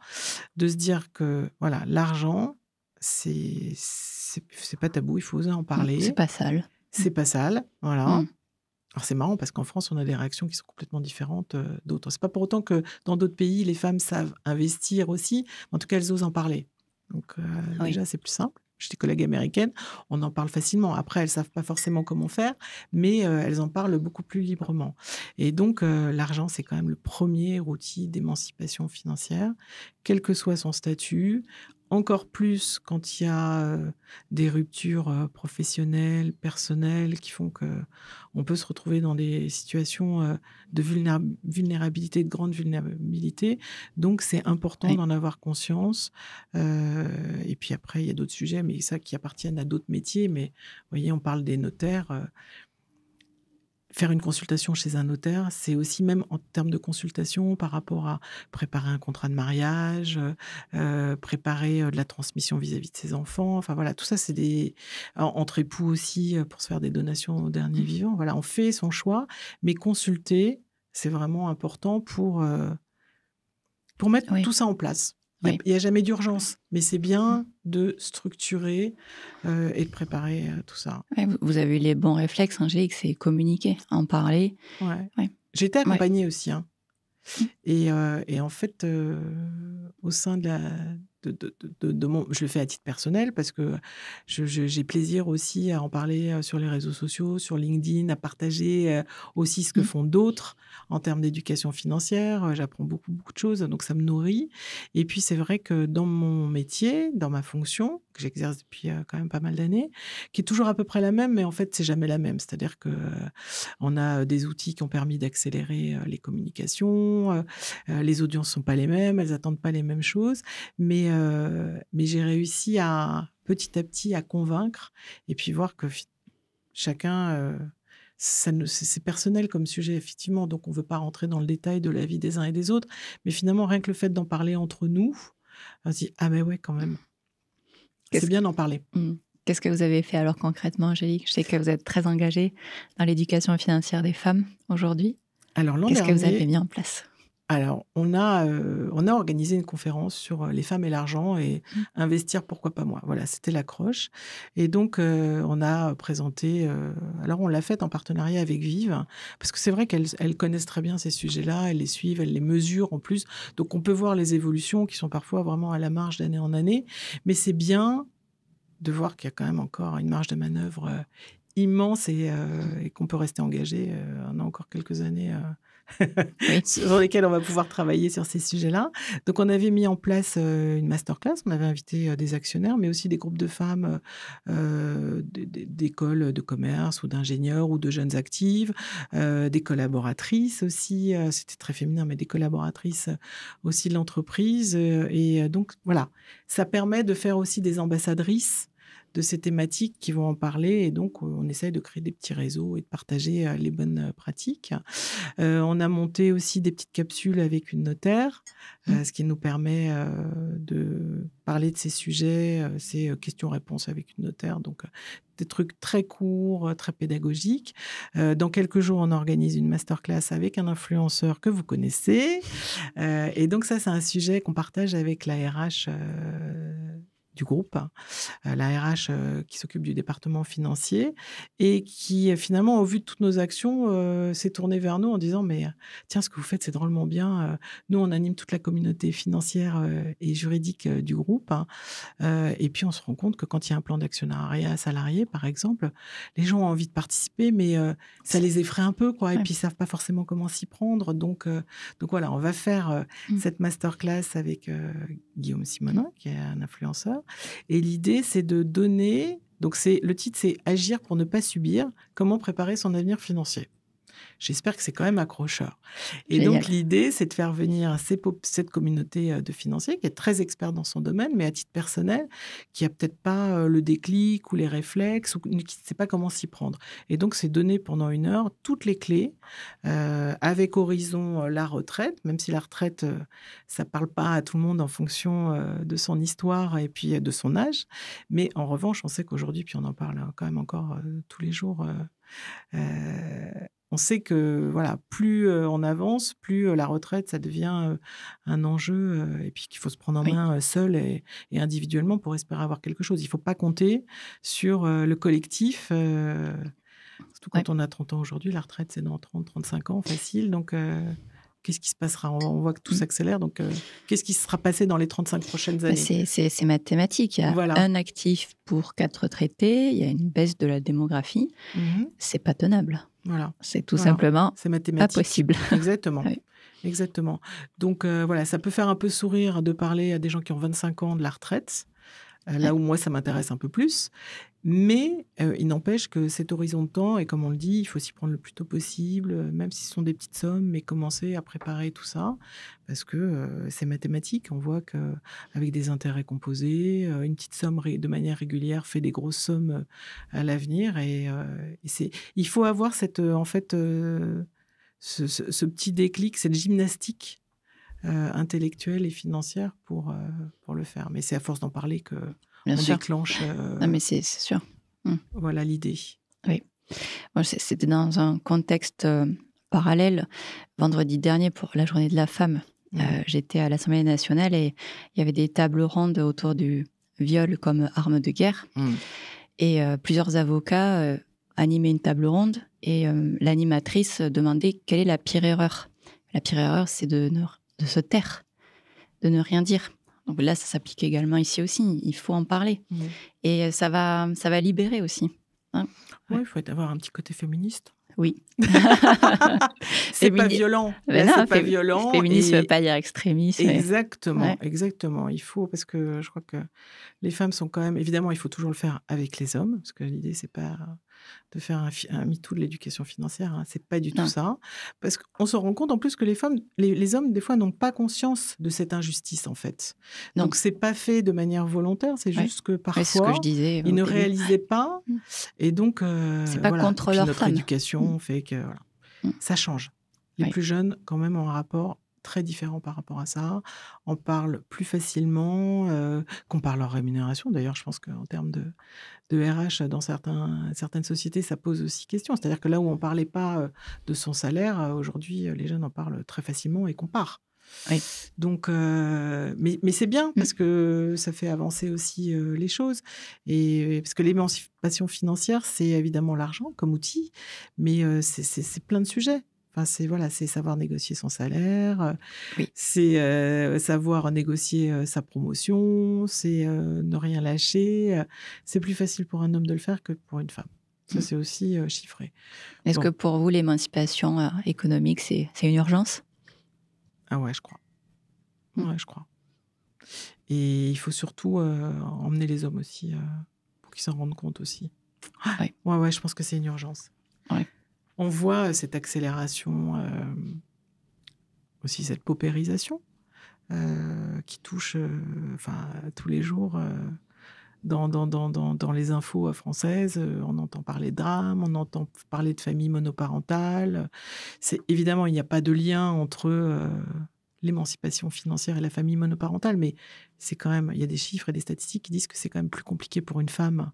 de se dire que voilà, l'argent, c'est pas tabou, il faut oser en parler. C'est pas sale. C'est pas sale, voilà. Alors, c'est marrant parce qu'en France, on a des réactions qui sont complètement différentes d'autres. C'est pas pour autant que dans d'autres pays, les femmes savent investir aussi. En tout cas, elles osent en parler. Donc, déjà, c'est plus simple. J'ai des collègues américaines, on en parle facilement. Après, elles ne savent pas forcément comment faire, mais elles en parlent beaucoup plus librement. Et donc, l'argent, c'est quand même le premier outil d'émancipation financière, quel que soit son statut. Encore plus quand il y a des ruptures professionnelles, personnelles, qui font qu'on peut se retrouver dans des situations de vulnérabilité, de grande vulnérabilité. Donc, c'est important d'en avoir conscience. Et puis après, il y a d'autres sujets, mais ça qui appartiennent à d'autres métiers. Mais vous voyez, on parle des notaires. Faire une consultation chez un notaire, c'est aussi, même en termes de consultation, par rapport à préparer un contrat de mariage, préparer de la transmission vis-à-vis de ses enfants. Enfin voilà, tout ça, c'est entre époux aussi, pour se faire des donations au dernier vivant. Voilà, on fait son choix, mais consulter, c'est vraiment important pour mettre tout ça en place. Il n'y a jamais d'urgence, mais c'est bien de structurer et de préparer tout ça. Vous avez eu les bons réflexes, Angélique, c'est communiquer, en parler. J'ai été accompagnée aussi. Et en fait, au sein de je le fais à titre personnel parce que j'ai plaisir aussi à en parler sur les réseaux sociaux, sur LinkedIn, à partager aussi ce que font d'autres en termes d'éducation financière. J'apprends beaucoup, beaucoup de choses, donc ça me nourrit. Et puis, c'est vrai que dans mon métier, dans ma fonction, que j'exerce depuis quand même pas mal d'années, qui est toujours à peu près la même, mais en fait, c'est jamais la même. C'est-à-dire que on a des outils qui ont permis d'accélérer les communications, les audiences sont pas les mêmes, elles attendent pas les mêmes choses, mais j'ai réussi petit à petit à convaincre et puis voir que chacun, c'est personnel comme sujet, effectivement, donc on ne veut pas rentrer dans le détail de la vie des uns et des autres, mais finalement, rien que le fait d'en parler entre nous, on se dit « Ah ben ouais, quand même, c'est bien d'en parler ». Qu'est-ce que vous avez fait alors concrètement, Angélique? Je sais que vous êtes très engagée dans l'éducation financière des femmes aujourd'hui. Alors, qu'est-ce que vous avez mis en place? Alors, on a organisé une conférence sur les femmes et l'argent et investir, pourquoi pas moi. Voilà, c'était l'accroche. Et donc, on a présenté... alors, on l'a faite en partenariat avec Vive, parce que c'est vrai qu'elles connaissent très bien ces sujets-là, elles les suivent, elles les mesurent en plus. Donc, on peut voir les évolutions qui sont parfois vraiment à la marge d'année en année. Mais c'est bien de voir qu'il y a quand même encore une marge de manœuvre immense et qu'on peut rester engagé. On a encore quelques années... Oui. sur lesquels on va pouvoir travailler sur ces sujets-là. Donc, on avait mis en place une masterclass. On avait invité des actionnaires, mais aussi des groupes de femmes d'écoles de commerce ou d'ingénieurs ou de jeunes actives, des collaboratrices aussi. C'était très féminin, mais des collaboratrices aussi de l'entreprise. Et donc, voilà, ça permet de faire aussi des ambassadrices de ces thématiques qui vont en parler. Et donc, on essaye de créer des petits réseaux et de partager les bonnes pratiques. On a monté aussi des petites capsules avec une notaire, ce qui nous permet de parler de ces sujets, ces questions-réponses avec une notaire. Donc, des trucs très courts, très pédagogiques. Dans quelques jours, on organise une masterclass avec un influenceur que vous connaissez. Et donc, ça, c'est un sujet qu'on partage avec la RH du groupe, la RH qui s'occupe du département financier et qui finalement, au vu de toutes nos actions, s'est tournée vers nous en disant « Mais tiens, ce que vous faites, c'est drôlement bien. Nous, on anime toute la communauté financière et juridique du groupe. Et puis, on se rend compte que quand il y a un plan d'actionnariat salarié, par exemple, les gens ont envie de participer, mais ça les effraie un peu, quoi. Et puis, ils ne savent pas forcément comment s'y prendre. Donc voilà, on va faire cette masterclass avec Guillaume Simonin, qui est un influenceur. Et l'idée, c'est de donner... Donc, le titre, c'est « Agir pour ne pas subir. Comment préparer son avenir financier ». J'espère que c'est quand même accrocheur. Et Génial. donc, l'idée, c'est de faire venir cette communauté de financiers qui est très experte dans son domaine, mais à titre personnel, qui n'a peut-être pas le déclic ou les réflexes, ou qui ne sait pas comment s'y prendre. Et donc, c'est donner pendant 1 heure toutes les clés, avec horizon la retraite, même si la retraite, ça ne parle pas à tout le monde en fonction de son histoire et puis de son âge. Mais en revanche, on sait qu'aujourd'hui, puis on en parle quand même encore tous les jours, on sait que voilà, plus on avance, plus la retraite, ça devient un enjeu et puis qu'il faut se prendre en main seul et individuellement pour espérer avoir quelque chose. Il ne faut pas compter sur le collectif, surtout quand on a 30 ans aujourd'hui. La retraite, c'est dans 30-35 ans, facile. Donc, qu'est-ce qui se passera? On voit que tout s'accélère. Donc, qu'est-ce qui sera passé dans les 35 prochaines années? C'est mathématique. Il y a un actif pour 4 retraités. Il y a une baisse de la démographie. C'est pas tenable. Voilà. C'est tout simplement pas possible. Exactement. Exactement. Donc, voilà, ça peut faire un peu sourire de parler à des gens qui ont 25 ans de la retraite, là où moi, ça m'intéresse un peu plus. Mais il n'empêche que cet horizon de temps, et comme on le dit, il faut s'y prendre le plus tôt possible, même si ce sont des petites sommes, mais commencer à préparer tout ça, parce que c'est mathématique. On voit qu'avec des intérêts composés, une petite somme de manière régulière fait des grosses sommes à l'avenir. Et il faut avoir en fait, ce petit déclic, cette gymnastique intellectuelle et financière pour le faire. Mais c'est à force d'en parler que... Bien on sûr. déclenche Non, mais c'est sûr. Voilà l'idée. Oui. Bon, c'était dans un contexte parallèle. Vendredi dernier, pour la journée de la femme, j'étais à l'Assemblée nationale et il y avait des tables rondes autour du viol comme arme de guerre. Et plusieurs avocats animaient une table ronde et l'animatrice demandait quelle est la pire erreur. La pire erreur, c'est de se taire, de ne rien dire. Donc là, ça s'applique également ici aussi. Il faut en parler. Et ça va libérer aussi. Hein. Oui, il faut avoir un petit côté féministe. Oui. C'est pas violent. C'est pas violent. Féministe, ça ne veut pas dire extrémiste. Exactement, exactement. Il faut, parce que je crois que les femmes sont quand même... Évidemment, il faut toujours le faire avec les hommes, parce que l'idée, c'est pas de faire un MeToo de l'éducation financière. Hein. C'est pas du tout ça. Parce qu'on se rend compte, en plus, que les femmes, les hommes, des fois, n'ont pas conscience de cette injustice, en fait. Donc, c'est pas fait de manière volontaire. C'est juste que parfois, c'est ce que je disais ils ne réalisaient pas. Et donc, c'est pas contre leur notre femme. éducation fait que ça change. Les plus jeunes, quand même, ont un rapport très différent par rapport à ça. On parle plus facilement, compare leur rémunération. D'ailleurs, je pense qu'en termes de RH, dans certaines sociétés, ça pose aussi question. C'est-à-dire que là où on ne parlait pas de son salaire, aujourd'hui, les jeunes en parlent très facilement et comparent. Oui. Donc, mais c'est bien parce que ça fait avancer aussi les choses. Et parce que l'émancipation financière, c'est évidemment l'argent comme outil, mais c'est plein de sujets. Enfin, c'est savoir négocier son salaire, c'est savoir négocier sa promotion, c'est ne rien lâcher. C'est plus facile pour un homme de le faire que pour une femme. Ça, c'est aussi chiffré. Est-ce que pour vous, l'émancipation économique, c'est une urgence ? Ah ouais, je crois. Ouais, je crois. Et il faut surtout emmener les hommes aussi pour qu'ils s'en rendent compte aussi. Ouais, je pense que c'est une urgence. Ouais. On voit cette accélération, aussi cette paupérisation qui touche tous les jours dans les infos françaises. On entend parler de drames, on entend parler de familles monoparentales. Évidemment, il n'y a pas de lien entre l'émancipation financière et la famille monoparentale, mais c'est quand même, il y a des chiffres et des statistiques qui disent que c'est quand même plus compliqué pour une femme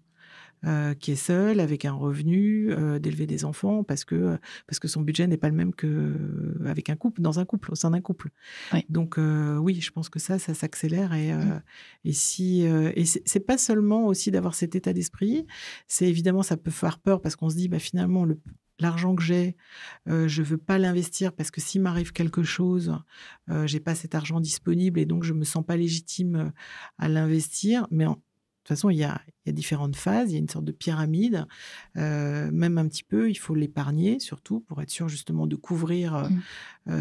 qui est seule, avec un revenu, d'élever des enfants, parce que son budget n'est pas le même qu'avec un couple, au sein d'un couple. Oui. Donc, oui, je pense que ça s'accélère. Et c'est pas seulement aussi d'avoir cet état d'esprit, c'est évidemment, ça peut faire peur, parce qu'on se dit, finalement, l'argent que j'ai, je veux pas l'investir, parce que s'il m'arrive quelque chose, j'ai pas cet argent disponible, et donc je me sens pas légitime à l'investir. Mais de toute façon, il y a différentes phases, il y a une sorte de pyramide, même un petit peu, il faut l'épargner, surtout pour être sûr justement de couvrir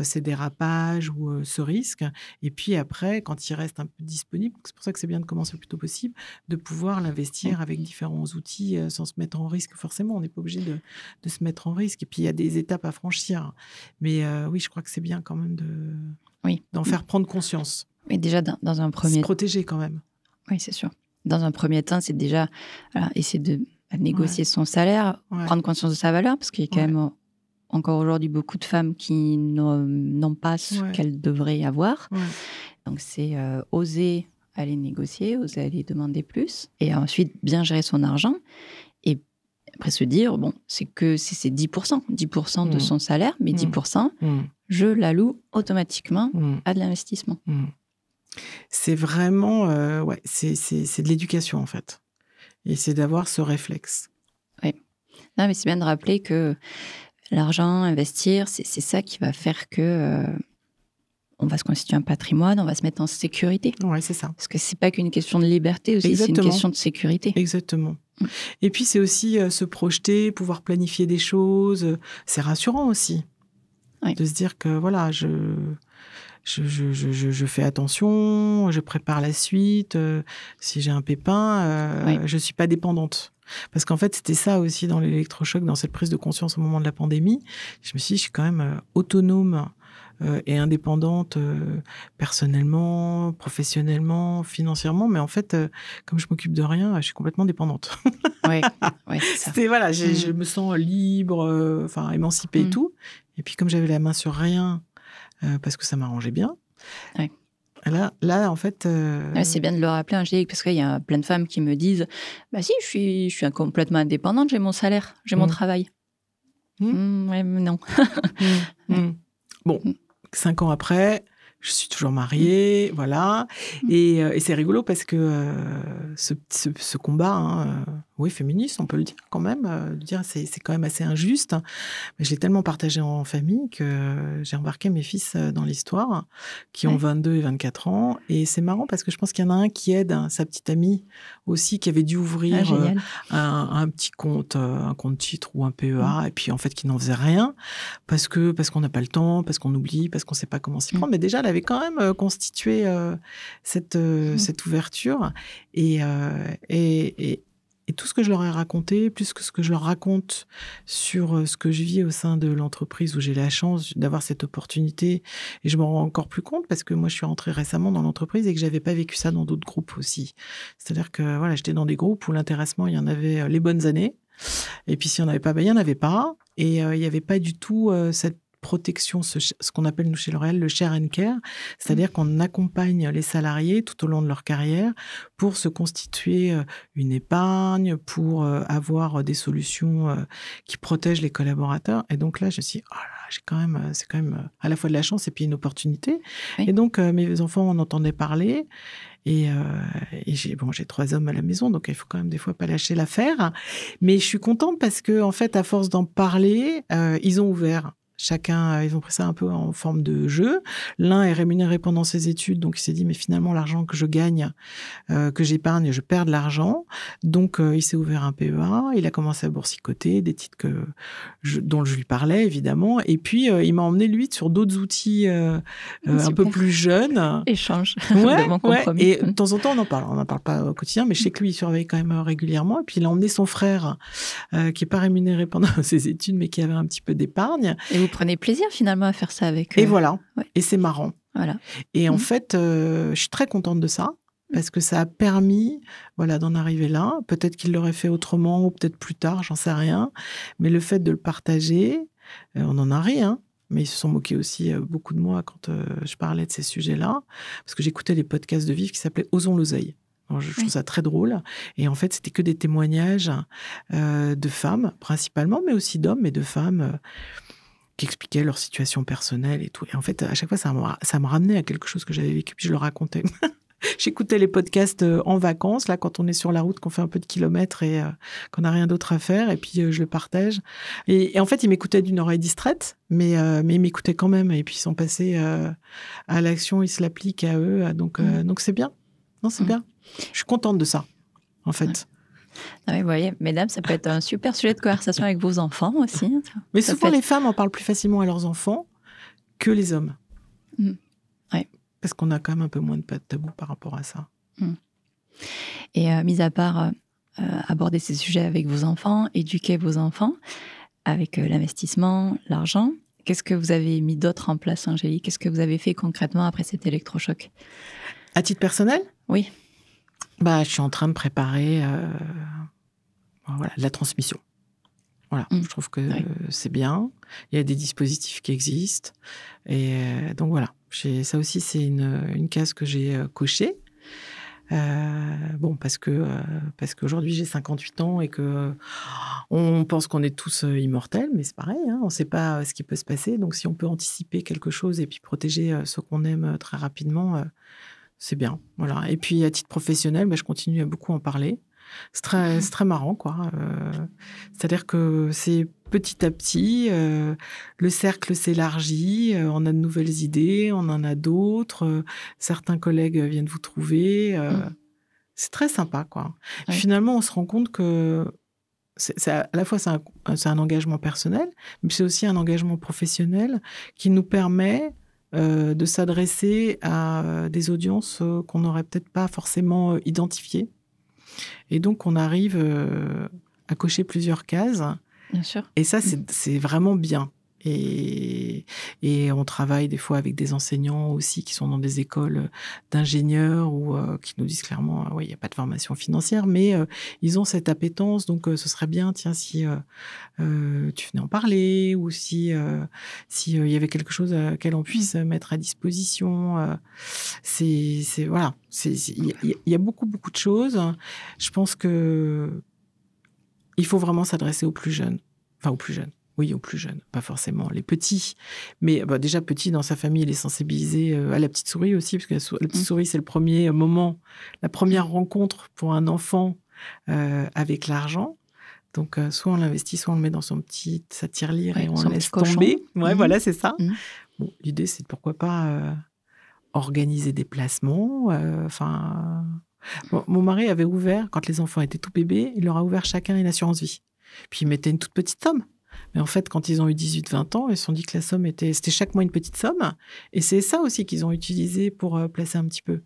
ces dérapages ou ce risque. Et puis après, quand il reste un peu disponible, c'est pour ça que c'est bien de commencer le plus tôt possible, de pouvoir l'investir avec différents outils sans se mettre en risque forcément. On n'est pas obligé de se mettre en risque. Et puis il y a des étapes à franchir. Mais oui, je crois que c'est bien quand même d'en faire prendre conscience. Mais déjà, dans un premier... Se protéger quand même. Oui, c'est sûr. Dans un premier temps, c'est déjà essayer de négocier son salaire, prendre conscience de sa valeur, parce qu'il y a quand même encore aujourd'hui beaucoup de femmes qui n'ont pas ce qu'elles devraient avoir. Ouais. Donc, c'est oser aller négocier, oser aller demander plus, et ensuite bien gérer son argent. Et après se dire, c'est 10% de son salaire, mais 10%, je l'alloue automatiquement à de l'investissement. C'est vraiment, c'est de l'éducation en fait. Et c'est d'avoir ce réflexe. Oui. Non, mais c'est bien de rappeler que l'argent, investir, c'est ça qui va faire que on va se constituer un patrimoine, on va se mettre en sécurité. Oui, c'est ça. Parce que c'est pas qu'une question de liberté aussi, c'est une question de sécurité. Exactement. Et puis c'est aussi se projeter, pouvoir planifier des choses. C'est rassurant aussi de se dire que voilà, je fais attention, je prépare la suite. Si j'ai un pépin, je ne suis pas dépendante. Parce qu'en fait, c'était ça aussi dans l'électrochoc, dans cette prise de conscience au moment de la pandémie. Je me suis dit, je suis quand même autonome et indépendante personnellement, professionnellement, financièrement. Mais en fait, comme je m'occupe de rien, je suis complètement dépendante. Oui, c'est ça. C'était, voilà, je me sens libre, émancipée et tout. Et puis, comme j'avais la main sur rien, parce que ça m'arrangeait bien. Ouais. Là, en fait... c'est bien de le rappeler, Angélique, parce qu'il y a plein de femmes qui me disent « si, je suis complètement indépendante, j'ai mon salaire, j'ai mon travail. » Ouais, mais non. Bon, 5 ans après, Je suis toujours mariée, voilà. Et c'est rigolo parce que ce combat, hein, oui, féministe, on peut le dire quand même, de dire c'est quand même assez injuste. Mais je l'ai tellement partagé en famille que j'ai embarqué mes fils dans l'histoire, qui ont 22 et 24 ans. Et c'est marrant parce que je pense qu'il y en a un qui aide sa petite amie aussi, qui avait dû ouvrir un petit compte, un compte titre ou un PEA, et puis en fait qui n'en faisait rien parce qu'on n'a pas le temps, parce qu'on oublie, parce qu'on ne sait pas comment s'y prendre. Mais déjà, elle avait quand même constitué cette ouverture. Et tout ce que je leur ai raconté, plus que ce que je leur raconte sur ce que je vis au sein de l'entreprise où j'ai la chance d'avoir cette opportunité, et je m'en rends encore plus compte parce que moi, je suis rentrée récemment dans l'entreprise et que j'avais pas vécu ça dans d'autres groupes aussi. C'est-à-dire que voilà, j'étais dans des groupes où l'intéressement, il y en avait les bonnes années. Et puis, s'il n'y en avait pas, il n'y en avait pas. Et il n'y avait pas du tout cette protection, ce qu'on appelle nous chez L'Oréal le share and care, c'est-à-dire qu'on accompagne les salariés tout au long de leur carrière pour se constituer une épargne, pour avoir des solutions qui protègent les collaborateurs. Et donc là, je me suis dit, oh là, c'est quand même à la fois de la chance et puis une opportunité. Et donc, mes enfants en entendaient parler. Et j'ai 3 hommes à la maison, donc il faut quand même des fois pas lâcher l'affaire. Mais je suis contente parce que, en fait, à force d'en parler, ils ont ouvert. Chacun, ils ont pris ça un peu en forme de jeu. L'un est rémunéré pendant ses études, donc il s'est dit, mais finalement, l'argent que je gagne, que j'épargne, je perds de l'argent. Donc, il s'est ouvert un PEA, il a commencé à boursicoter, des titres dont je lui parlais, évidemment. Et puis, il m'a emmené, lui, sur d'autres outils un peu plus jeunes. Échange. Ouais. Et de temps en temps, on en parle. On n'en parle pas au quotidien, mais je sais que lui, il surveille quand même régulièrement. Et puis, il a emmené son frère, qui n'est pas rémunéré pendant ses études, mais qui avait un petit peu d'épargne. Et vous prenez plaisir, finalement, à faire ça avec eux. Et voilà. Ouais. Et c'est marrant. Voilà. Et en fait, je suis très contente de ça. Parce que ça a permis, d'en arriver là. Peut-être qu'il l'aurait fait autrement ou peut-être plus tard, j'en sais rien. Mais le fait de le partager, on en a ri, hein. Mais ils se sont moqués aussi beaucoup de moi quand je parlais de ces sujets-là. Parce que j'écoutais les podcasts de Vive qui s'appelaient Osons l'oseille. Je trouve ça très drôle. Et en fait, c'était que des témoignages de femmes, principalement, mais aussi d'hommes, mais de femmes qui expliquaient leur situation personnelle et tout. Et en fait, à chaque fois, ça me ramenait à quelque chose que j'avais vécu, puis je le racontais. J'écoutais les podcasts en vacances, là, quand on est sur la route, qu'on fait un peu de kilomètres et qu'on n'a rien d'autre à faire, et puis je le partage. Et en fait, ils m'écoutaient d'une oreille distraite, mais ils m'écoutaient quand même, et puis ils sont passés à l'action, ils se l'appliquent à eux, donc c'est bien. Non, c'est bien. Je suis contente de ça, en fait. Ah oui, vous voyez, mesdames, ça peut être un super sujet de conversation avec vos enfants aussi. Mais souvent, les femmes en parlent plus facilement à leurs enfants que les hommes. Oui. Parce qu'on a quand même un peu moins de tabou par rapport à ça. Et mis à part aborder ces sujets avec vos enfants, éduquer vos enfants, avec l'investissement, l'argent, qu'est-ce que vous avez mis d'autre en place, Angélique? Qu'est-ce que vous avez fait concrètement après cet électrochoc? À titre personnel? Oui. Je suis en train de préparer la transmission. Voilà, je trouve que c'est bien. Il y a des dispositifs qui existent. Et donc voilà, ça aussi, c'est une case que j'ai cochée. Parce qu'aujourd'hui, j'ai 58 ans et on pense qu'on est tous immortels, mais c'est pareil, hein, on ne sait pas ce qui peut se passer. Donc, si on peut anticiper quelque chose et puis protéger ceux qu'on aime très rapidement, c'est bien. Voilà. Et puis, à titre professionnel, je continue à beaucoup en parler. C'est très marrant, quoi. C'est-à-dire que c'est petit à petit, le cercle s'élargit, on a de nouvelles idées, on en a d'autres, certains collègues viennent vous trouver. C'est très sympa, quoi. Ouais. Finalement, on se rend compte que à la fois, c'est un engagement personnel, mais c'est aussi un engagement professionnel qui nous permet de s'adresser à des audiences qu'on n'aurait peut-être pas forcément identifiées. Et donc, on arrive à cocher plusieurs cases. Bien sûr. Et ça, c'est vraiment bien. Et on travaille des fois avec des enseignants aussi qui sont dans des écoles d'ingénieurs ou qui nous disent clairement, il n'y a pas de formation financière, mais ils ont cette appétence. Donc, ce serait bien, tiens, si tu venais en parler ou si il y avait quelque chose qu'elle on puisse mettre à disposition. Voilà. Il y a beaucoup, beaucoup de choses. Je pense que il faut vraiment s'adresser aux plus jeunes. Enfin, aux plus jeunes. Oui, aux plus jeunes, pas forcément les petits. Mais déjà, petit, dans sa famille, il est sensibilisé à la petite souris aussi, parce que la petite souris, c'est le premier moment, la première rencontre pour un enfant avec l'argent. Donc, soit on l'investit, soit on le met dans sa tirelire et on le laisse tomber. Ouais, voilà, c'est ça. Bon, l'idée, c'est pourquoi pas organiser des placements. Mon mari avait ouvert, quand les enfants étaient tout bébés, il leur a ouvert chacun une assurance vie. Puis, il mettait une toute petite somme. Mais en fait, quand ils ont eu 18-20 ans, ils se sont dit que la somme c'était chaque mois une petite somme. Et c'est ça aussi qu'ils ont utilisé pour placer un petit peu.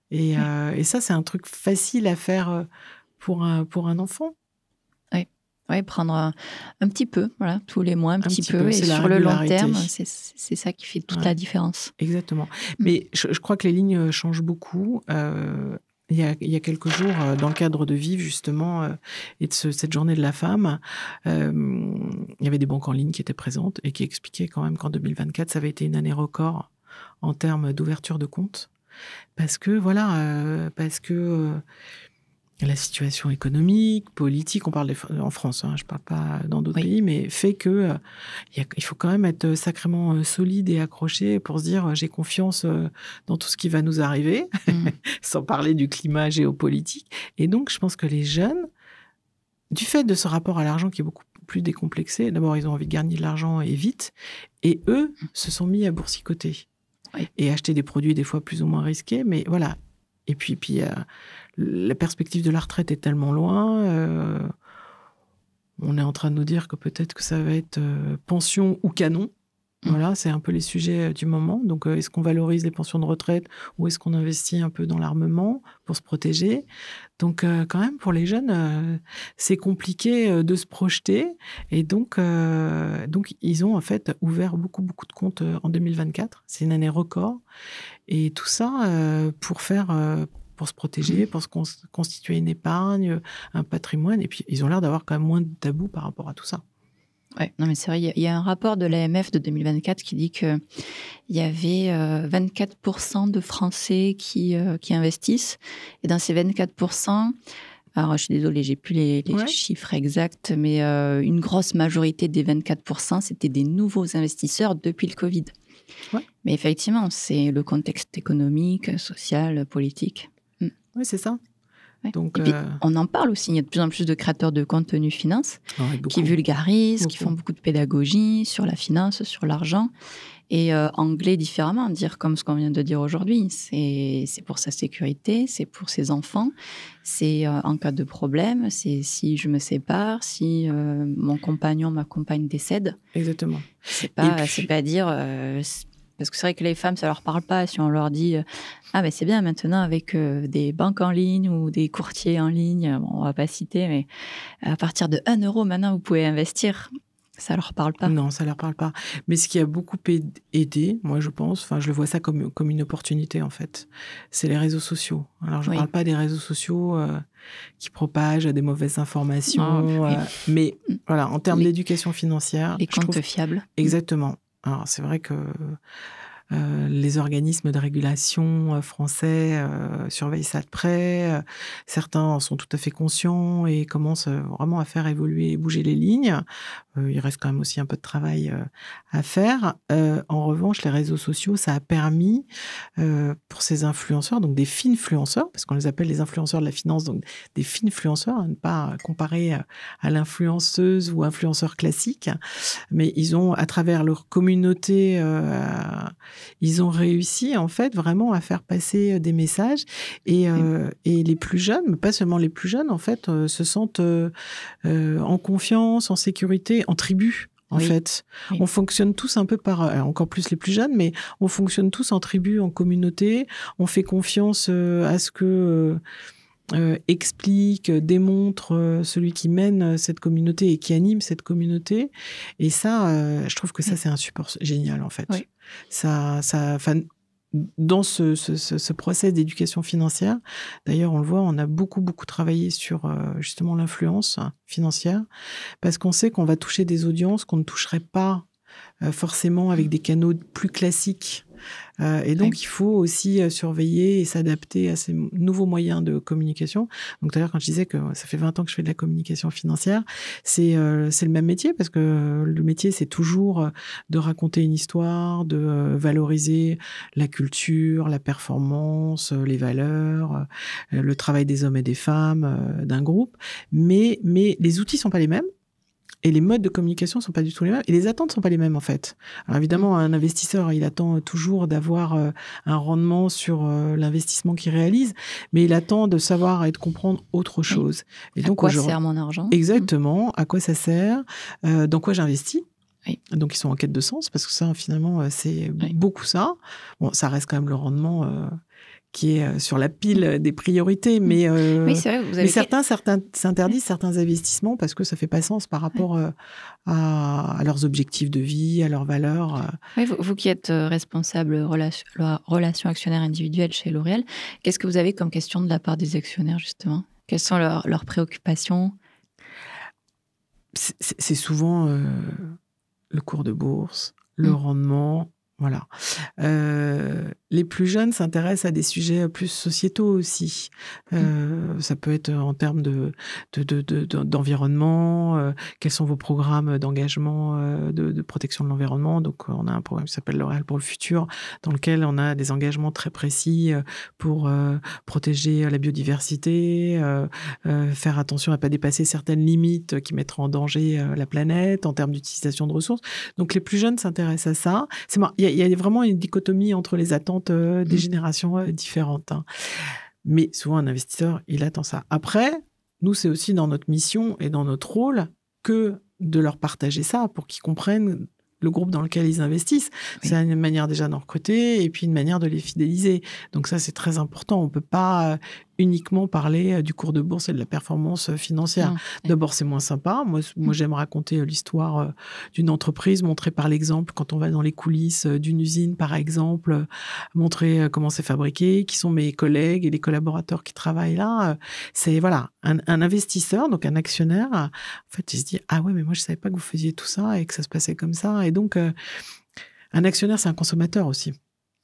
Et ça, c'est un truc facile à faire pour un enfant. Oui, prendre un petit peu, voilà, tous les mois, un petit peu. Et sur le long terme, c'est ça qui fait toute la différence. Exactement. Mais je crois que les lignes changent beaucoup. Il y a quelques jours, dans le cadre de Vive, justement, et de cette journée de la femme, il y avait des banques en ligne qui étaient présentes et qui expliquaient quand même qu'en 2024, ça avait été une année record en termes d'ouverture de compte. Parce que la situation économique, politique, on parle en France, je ne parle pas dans d'autres pays, mais fait que il faut quand même être sacrément solide et accroché pour se dire j'ai confiance dans tout ce qui va nous arriver, sans parler du climat géopolitique. Et donc, je pense que les jeunes, du fait de ce rapport à l'argent qui est beaucoup plus décomplexé, d'abord, ils ont envie de gagner de l'argent et vite, et eux se sont mis à boursicoter et acheter des produits des fois plus ou moins risqués, mais voilà. Et puis la perspective de la retraite est tellement loin. On est en train de nous dire que peut-être que ça va être pension ou canon. Voilà, c'est un peu les sujets du moment. Donc, est-ce qu'on valorise les pensions de retraite ou est-ce qu'on investit un peu dans l'armement pour se protéger? Donc, quand même, pour les jeunes, c'est compliqué de se projeter. Et donc, ils ont en fait ouvert beaucoup, beaucoup de comptes en 2024. C'est une année record. Et tout ça pour se protéger, pour se constituer une épargne, un patrimoine. Et puis, ils ont l'air d'avoir quand même moins de tabous par rapport à tout ça. Ouais, non mais c'est vrai, il y a un rapport de l'AMF de 2024 qui dit qu'il y avait 24% de Français qui investissent. Et dans ces 24%, alors je suis désolée, j'ai plus les chiffres exacts, mais une grosse majorité des 24%, c'était des nouveaux investisseurs depuis le Covid. Ouais. Mais effectivement, c'est le contexte économique, social, politique. Oui, c'est ça. Ouais. Donc, et puis, on en parle aussi. Il y a de plus en plus de créateurs de contenu finance qui vulgarisent, qui font beaucoup de pédagogie sur la finance, sur l'argent. Et anglais différemment, dire comme ce qu'on vient de dire aujourd'hui. C'est pour sa sécurité, c'est pour ses enfants, c'est en cas de problème, c'est si je me sépare, si mon compagnon, ma compagne décède. Exactement. C'est pas dire... parce que c'est vrai que les femmes, ça leur parle pas si on leur dit ah ben c'est bien maintenant avec des banques en ligne ou des courtiers en ligne, bon, on va pas citer, mais à partir de 1 euro maintenant vous pouvez investir. Ça leur parle pas. Non, ça leur parle pas. Mais ce qui a beaucoup aidé, moi je pense, je le vois ça comme une opportunité en fait, c'est les réseaux sociaux. Alors je parle pas des réseaux sociaux qui propagent des mauvaises informations, mais voilà, en termes d'éducation financière, les comptes fiables. Exactement. Alors c'est vrai que les organismes de régulation français surveillent ça de près. Certains en sont tout à fait conscients et commencent vraiment à faire évoluer et bouger les lignes. Il reste quand même aussi un peu de travail à faire. En revanche, les réseaux sociaux, ça a permis pour ces influenceurs, donc des finfluenceurs, parce qu'on les appelle les influenceurs de la finance, donc des finfluenceurs, à ne pas comparer à l'influenceuse ou influenceur classique, mais ils ont, à travers leur communauté, ils ont réussi en fait vraiment à faire passer des messages et les plus jeunes, mais pas seulement les plus jeunes, en fait, se sentent en confiance, en sécurité, en tribu. En fait, on fonctionne tous un peu encore plus les plus jeunes, mais on fonctionne tous en tribu, en communauté. On fait confiance à ce que explique, démontre celui qui mène cette communauté et qui anime cette communauté. Et ça, je trouve que ça, c'est un support génial, en fait. Oui. Dans ce process d'éducation financière, d'ailleurs, on le voit, on a beaucoup travaillé sur justement l'influence financière, parce qu'on sait qu'on va toucher des audiences qu'on ne toucherait pas forcément avec des canaux plus classiques Et donc, il faut aussi surveiller et s'adapter à ces nouveaux moyens de communication. Donc, tout à l'heure, quand je disais que ça fait 20 ans que je fais de la communication financière, c'est le même métier parce que le métier, c'est toujours de raconter une histoire, de valoriser la culture, la performance, les valeurs, le travail des hommes et des femmes d'un groupe. Mais les outils sont pas les mêmes. Et les modes de communication sont pas du tout les mêmes. Et les attentes sont pas les mêmes, en fait. Alors évidemment, un investisseur, il attend toujours d'avoir un rendement sur l'investissement qu'il réalise, mais il attend de savoir et de comprendre autre chose. Et donc, à quoi sert mon argent ? Exactement. À quoi ça sert ? Dans quoi j'investis ? Oui. Donc, ils sont en quête de sens, parce que ça, finalement, c'est beaucoup ça. Bon, ça reste quand même le rendement qui est sur la pile des priorités, mais, oui, c'est vrai, mais certains s'interdisent certains investissements parce que ça fait pas sens par rapport à leurs objectifs de vie, à leurs valeurs. Oui, vous qui êtes responsable relations actionnaires individuelles chez L'Oréal, qu'est-ce que vous avez comme question de la part des actionnaires, justement ? Quelles sont leurs préoccupations ? C'est souvent le cours de bourse, le rendement. Voilà. Les plus jeunes s'intéressent à des sujets plus sociétaux aussi. Ça peut être en termes d'environnement. Quels sont vos programmes d'engagement de protection de l'environnement ? Donc, on a un programme qui s'appelle L'Oréal pour le futur, dans lequel on a des engagements très précis pour protéger la biodiversité, faire attention à ne pas dépasser certaines limites qui mettraient en danger la planète en termes d'utilisation de ressources. Donc, les plus jeunes s'intéressent à ça. C'est marrant. Il y a vraiment une dichotomie entre les attentes des générations différentes. Hein. Mais souvent, un investisseur, il attend ça. Après, nous, c'est aussi dans notre mission et dans notre rôle que de leur partager ça pour qu'ils comprennent le groupe dans lequel ils investissent. Oui. C'est une manière déjà d'en recruter et puis une manière de les fidéliser. Donc ça, c'est très important. On ne peut pas uniquement parler du cours de bourse et de la performance financière. D'abord, c'est moins sympa. Moi, j'aime raconter l'histoire d'une entreprise, montrer par l'exemple, quand on va dans les coulisses d'une usine, par exemple, montrer comment c'est fabriqué, qui sont mes collègues et les collaborateurs qui travaillent là. C'est, voilà, un investisseur, donc un actionnaire, en fait, il se dit « Ah ouais, mais moi, je ne savais pas que vous faisiez tout ça et que ça se passait comme ça. » Et donc, un actionnaire, c'est un consommateur aussi.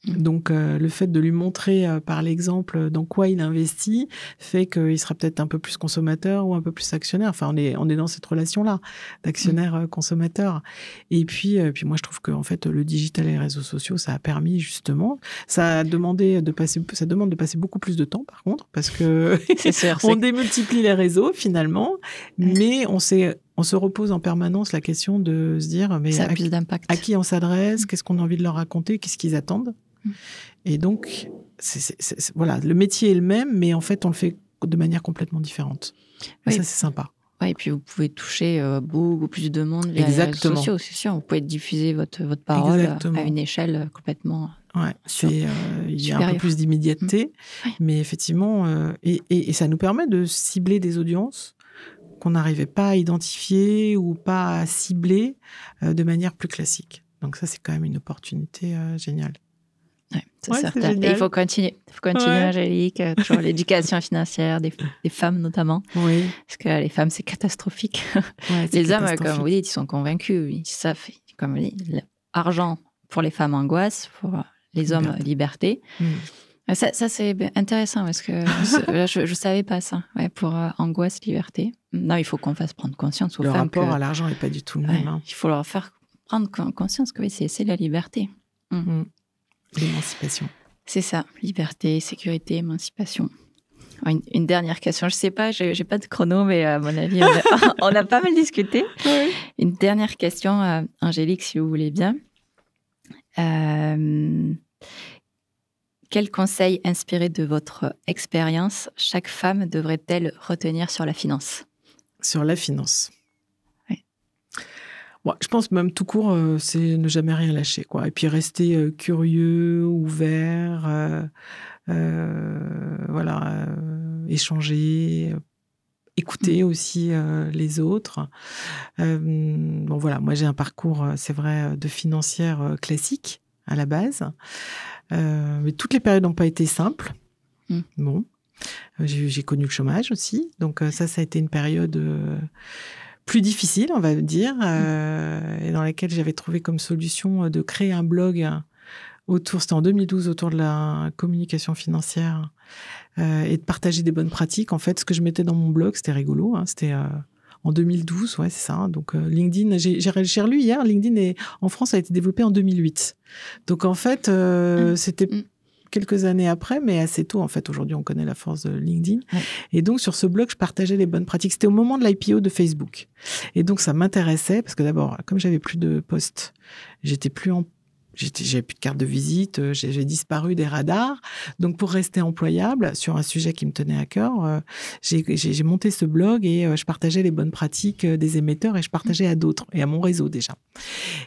Donc, le fait de lui montrer par l'exemple dans quoi il investit fait qu'il sera peut-être un peu plus consommateur ou un peu plus actionnaire. Enfin, on est dans cette relation-là d'actionnaire-consommateur. Et puis moi, je trouve que en fait, le digital et les réseaux sociaux, ça a permis justement, ça demande de passer beaucoup plus de temps, par contre, parce que on démultiplie les réseaux finalement, mais on se repose en permanence la question de se dire, mais ça a plus d'impact. À qui on s'adresse, qu'est-ce qu'on a envie de leur raconter, qu'est-ce qu'ils attendent. Et donc, voilà, le métier est le même, mais en fait, on le fait de manière complètement différente. Et ça, c'est sympa. Ouais, et puis, vous pouvez toucher beaucoup plus de monde via les réseaux sociaux, c'est sûr. Vous pouvez diffuser votre parole à une échelle complètement il y a un peu plus d'immédiateté, mais effectivement, et ça nous permet de cibler des audiences qu'on n'arrivait pas à identifier ou pas à cibler de manière plus classique. Donc ça, c'est quand même une opportunité géniale. Oui, c'est certain. Et il faut continuer, Angélique, toujours l'éducation financière des femmes notamment. Oui. Parce que les femmes, c'est catastrophique. Ouais, les hommes, comme vous dites, ils sont convaincus. Ils savent, comme l'argent pour les femmes, angoisse, pour les hommes, liberté. Ça, c'est intéressant parce que là, je ne savais pas ça. Ouais, pour angoisse, liberté. Non, il faut qu'on fasse prendre conscience aux femmes. Le rapport à l'argent n'est pas du tout le même. Hein. Il faut leur faire prendre conscience que c'est la liberté. L'émancipation. C'est ça, liberté, sécurité, émancipation. Une dernière question, je ne sais pas, je n'ai pas de chrono, mais à mon avis, on a pas mal discuté. Oui. Une dernière question, Angélique, si vous voulez bien. Quel conseil inspiré de votre expérience chaque femme devrait-elle retenir sur la finance ? Sur la finance. Bon, je pense même tout court, c'est ne jamais rien lâcher, quoi. Et puis rester curieux, ouvert, voilà, échanger, écouter aussi les autres. Bon, voilà, moi j'ai un parcours, c'est vrai, de financière classique à la base, mais toutes les périodes n'ont pas été simples. Bon, j'ai connu le chômage aussi, donc ça a été une période plus difficile, on va dire, et dans laquelle j'avais trouvé comme solution de créer un blog C'était en 2012, autour de la communication financière et de partager des bonnes pratiques. En fait, ce que je mettais dans mon blog, c'était rigolo. C'était en 2012, ouais, c'est ça. Donc, LinkedIn, j'ai relu hier, LinkedIn en France a été développé en 2008. Donc, en fait, c'était quelques années après, mais assez tôt. En fait, aujourd'hui, on connaît la force de LinkedIn. Ouais. Et donc, sur ce blog, je partageais les bonnes pratiques. C'était au moment de l'IPO de Facebook. Et donc, ça m'intéressait parce que d'abord, comme j'avais plus de poste, j'avais plus de carte de visite, j'ai disparu des radars. Donc, pour rester employable sur un sujet qui me tenait à cœur, j'ai monté ce blog et je partageais les bonnes pratiques des émetteurs et je partageais à d'autres et à mon réseau déjà.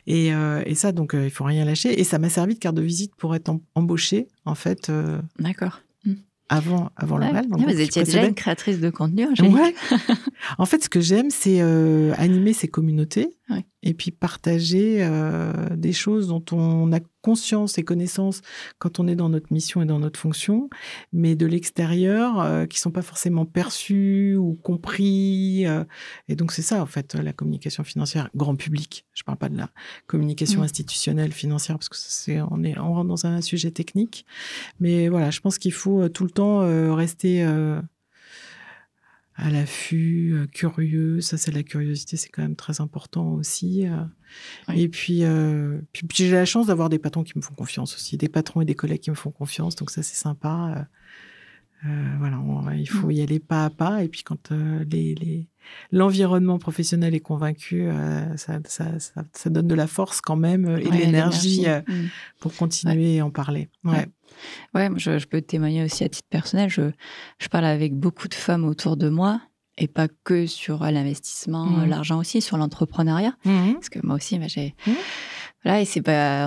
Et ça, donc, il faut rien lâcher. Et ça m'a servi de carte de visite pour être embauchée, en fait. D'accord. Avant l'oral. Vous étiez déjà une créatrice de contenu, Angélique. Ouais. En fait, ce que j'aime, c'est animer ces communautés et puis partager des choses dont on a conscience et connaissance quand on est dans notre mission et dans notre fonction, mais de l'extérieur, qui sont pas forcément perçus ou compris. Et donc, c'est ça, en fait, la communication financière grand public. Je parle pas de la communication institutionnelle financière, parce que on rentre dans un sujet technique. Mais voilà, je pense qu'il faut tout le temps rester à l'affût, curieux. Ça, c'est la curiosité, c'est quand même très important aussi. Et puis j'ai la chance d'avoir des patrons qui me font confiance aussi, des patrons et des collègues qui me font confiance. Donc ça, c'est sympa. Voilà, il faut y aller pas à pas. Et puis quand l'environnement professionnel est convaincu, ça donne de la force quand même et de l'énergie pour continuer et en parler. Ouais, je peux témoigner aussi à titre personnel. Je parle avec beaucoup de femmes autour de moi, et pas que sur l'investissement, l'argent aussi, sur l'entrepreneuriat. Parce que moi aussi, voilà, et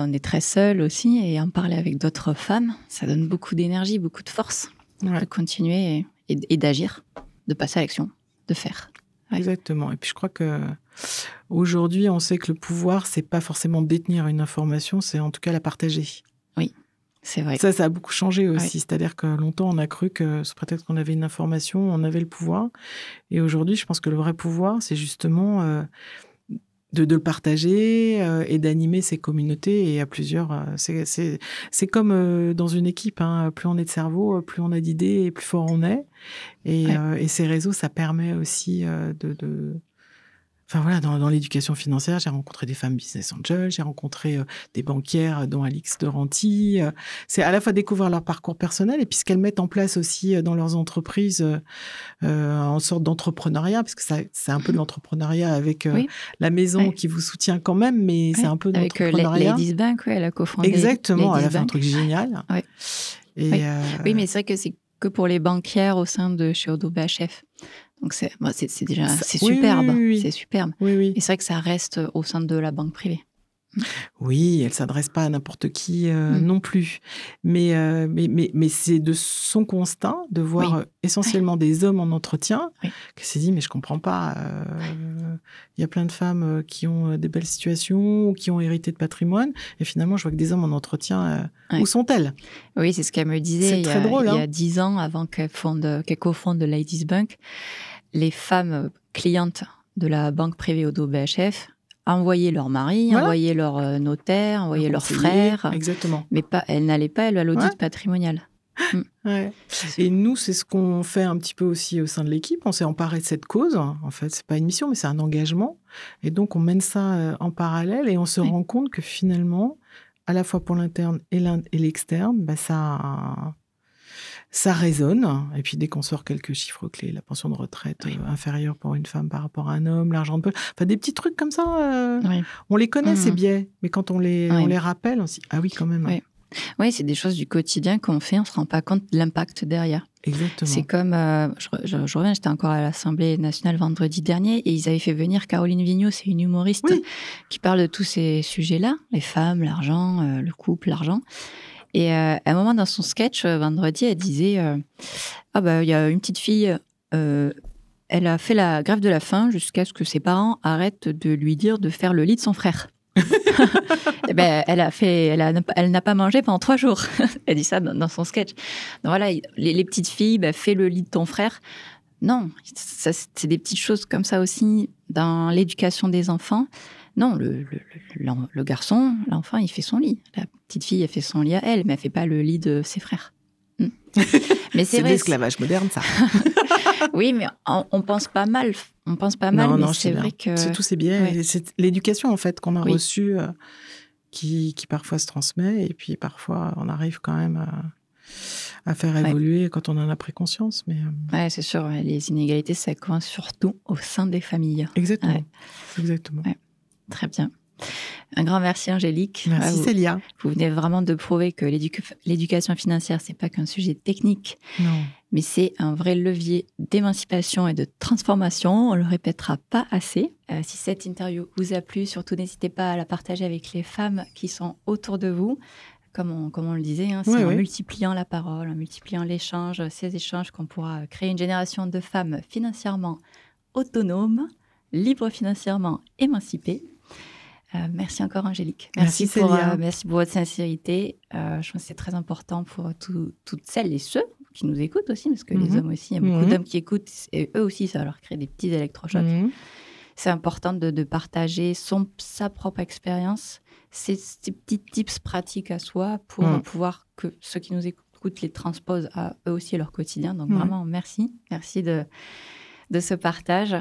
on est très seuls aussi, et en parler avec d'autres femmes, ça donne beaucoup d'énergie, beaucoup de force de continuer et d'agir, de passer à l'action, de faire. Ouais. Exactement. Et puis je crois que aujourd'hui, on sait que le pouvoir, c'est pas forcément détenir une information, c'est en tout cas la partager. Oui. C'est vrai. Ça a beaucoup changé aussi. C'est-à-dire que longtemps, on a cru que peut-être qu'on avait une information, on avait le pouvoir. Et aujourd'hui, je pense que le vrai pouvoir, c'est justement de le partager et d'animer ces communautés. Et à plusieurs, c'est comme dans une équipe. Hein. Plus on est de cerveau, plus on a d'idées et plus fort on est. Et ces réseaux, ça permet aussi Enfin voilà, dans l'éducation financière, j'ai rencontré des femmes business angels, j'ai rencontré des banquières, dont Alix de Ranty. C'est à la fois découvrir leur parcours personnel et puis ce qu'elles mettent en place aussi dans leurs entreprises en sorte d'entrepreneuriat, parce que c'est un peu de l'entrepreneuriat avec la maison qui vous soutient quand même, mais c'est un peu d'entrepreneuriat. Avec Ladies Bank, elle a cofondé. Exactement, elle a fait un Bank. truc génial. Oui, mais c'est vrai que c'est que pour les banquières au sein de chez Odo BHF. Donc c'est déjà superbe, c'est superbe. Oui. Et c'est vrai que ça reste au sein de la banque privée. Oui, elle s'adresse pas à n'importe qui non plus. Mais c'est de son constat de voir essentiellement des hommes en entretien qu'elle s'est dit mais je comprends pas. Il y a plein de femmes qui ont des belles situations ou qui ont hérité de patrimoine et finalement je vois que des hommes en entretien. Où sont-elles? Oui, c'est ce qu'elle me disait. C'est très drôle. Il y a 10 ans, avant qu'elle cofonde Ladies Bank, les femmes clientes de la banque privée Odo BHF envoyaient leur mari, envoyaient leur notaire, envoyaient leurs frères. Exactement. Mais elles n'allaient pas, à l'audit patrimonial. Et nous, c'est ce qu'on fait un petit peu aussi au sein de l'équipe. On s'est emparé de cette cause. En fait, c'est pas une mission, mais c'est un engagement. Et donc, on mène ça en parallèle et on se rend compte que finalement, à la fois pour l'interne et l'externe, ça résonne. Et puis, dès qu'on sort quelques chiffres clés, la pension de retraite inférieure pour une femme par rapport à un homme, l'argent de poche, enfin, des petits trucs comme ça, on les connaît, ces biais. Mais quand on les rappelle, on se dit, ah oui, quand même. Oui, c'est des choses du quotidien qu'on fait, on ne se rend pas compte de l'impact derrière. Exactement. C'est comme, je reviens, j'étais encore à l'Assemblée nationale vendredi dernier et ils avaient fait venir Caroline Vigneault, c'est une humoriste qui parle de tous ces sujets-là, les femmes, l'argent, le couple, l'argent. Et à un moment dans son sketch, vendredi, elle disait il y a une petite fille, elle a fait la grève de la faim jusqu'à ce que ses parents arrêtent de lui dire de faire le lit de son frère. Elle n'a pas mangé pendant 3 jours. Elle dit ça dans son sketch. Donc voilà, les petites filles, fais le lit de ton frère. Non, c'est des petites choses comme ça aussi dans l'éducation des enfants. Non, le garçon, l'enfant, il fait son lit. La petite fille, elle fait son lit à elle, mais elle fait pas le lit de ses frères. Mais c'est de l'esclavage moderne, ça. Oui, mais on pense pas mal. On pense pas mal, mais c'est vrai que... C'est tous ces biais. Ouais. C'est l'éducation, en fait, qu'on a reçue, qui parfois se transmet, et puis parfois, on arrive quand même à faire évoluer quand on en a pris conscience. Mais ouais, c'est sûr. Les inégalités, ça commence surtout au sein des familles. Exactement. Ouais. Exactement. Ouais. Très bien. Un grand merci, Angélique. Merci, Célia. Vous venez vraiment de prouver que l'éducation financière, c'est pas qu'un sujet technique, mais c'est un vrai levier d'émancipation et de transformation. On le répétera pas assez. Si cette interview vous a plu, surtout n'hésitez pas à la partager avec les femmes qui sont autour de vous. Comme on le disait, c'est en multipliant la parole, en multipliant l'échange, ces échanges qu'on pourra créer une génération de femmes financièrement autonomes, libres financièrement, émancipées. Merci encore, Angélique. Merci pour votre sincérité. Je pense que c'est très important pour toutes celles et ceux qui nous écoutent aussi, parce que les hommes aussi, il y a beaucoup d'hommes qui écoutent, et eux aussi, ça leur crée des petits électrochocs. C'est important de partager sa propre expérience, ces petits tips pratiques à soi pour pouvoir que ceux qui nous écoutent les transposent à eux aussi à leur quotidien. Donc vraiment, merci. Merci de ce partage.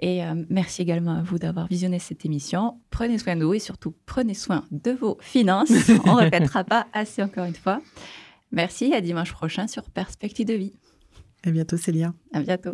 Et merci également à vous d'avoir visionné cette émission. Prenez soin de vous et surtout, prenez soin de vos finances. On ne répétera pas assez encore une fois. Merci, à dimanche prochain sur Perspective de vie. À bientôt, Célia. À bientôt.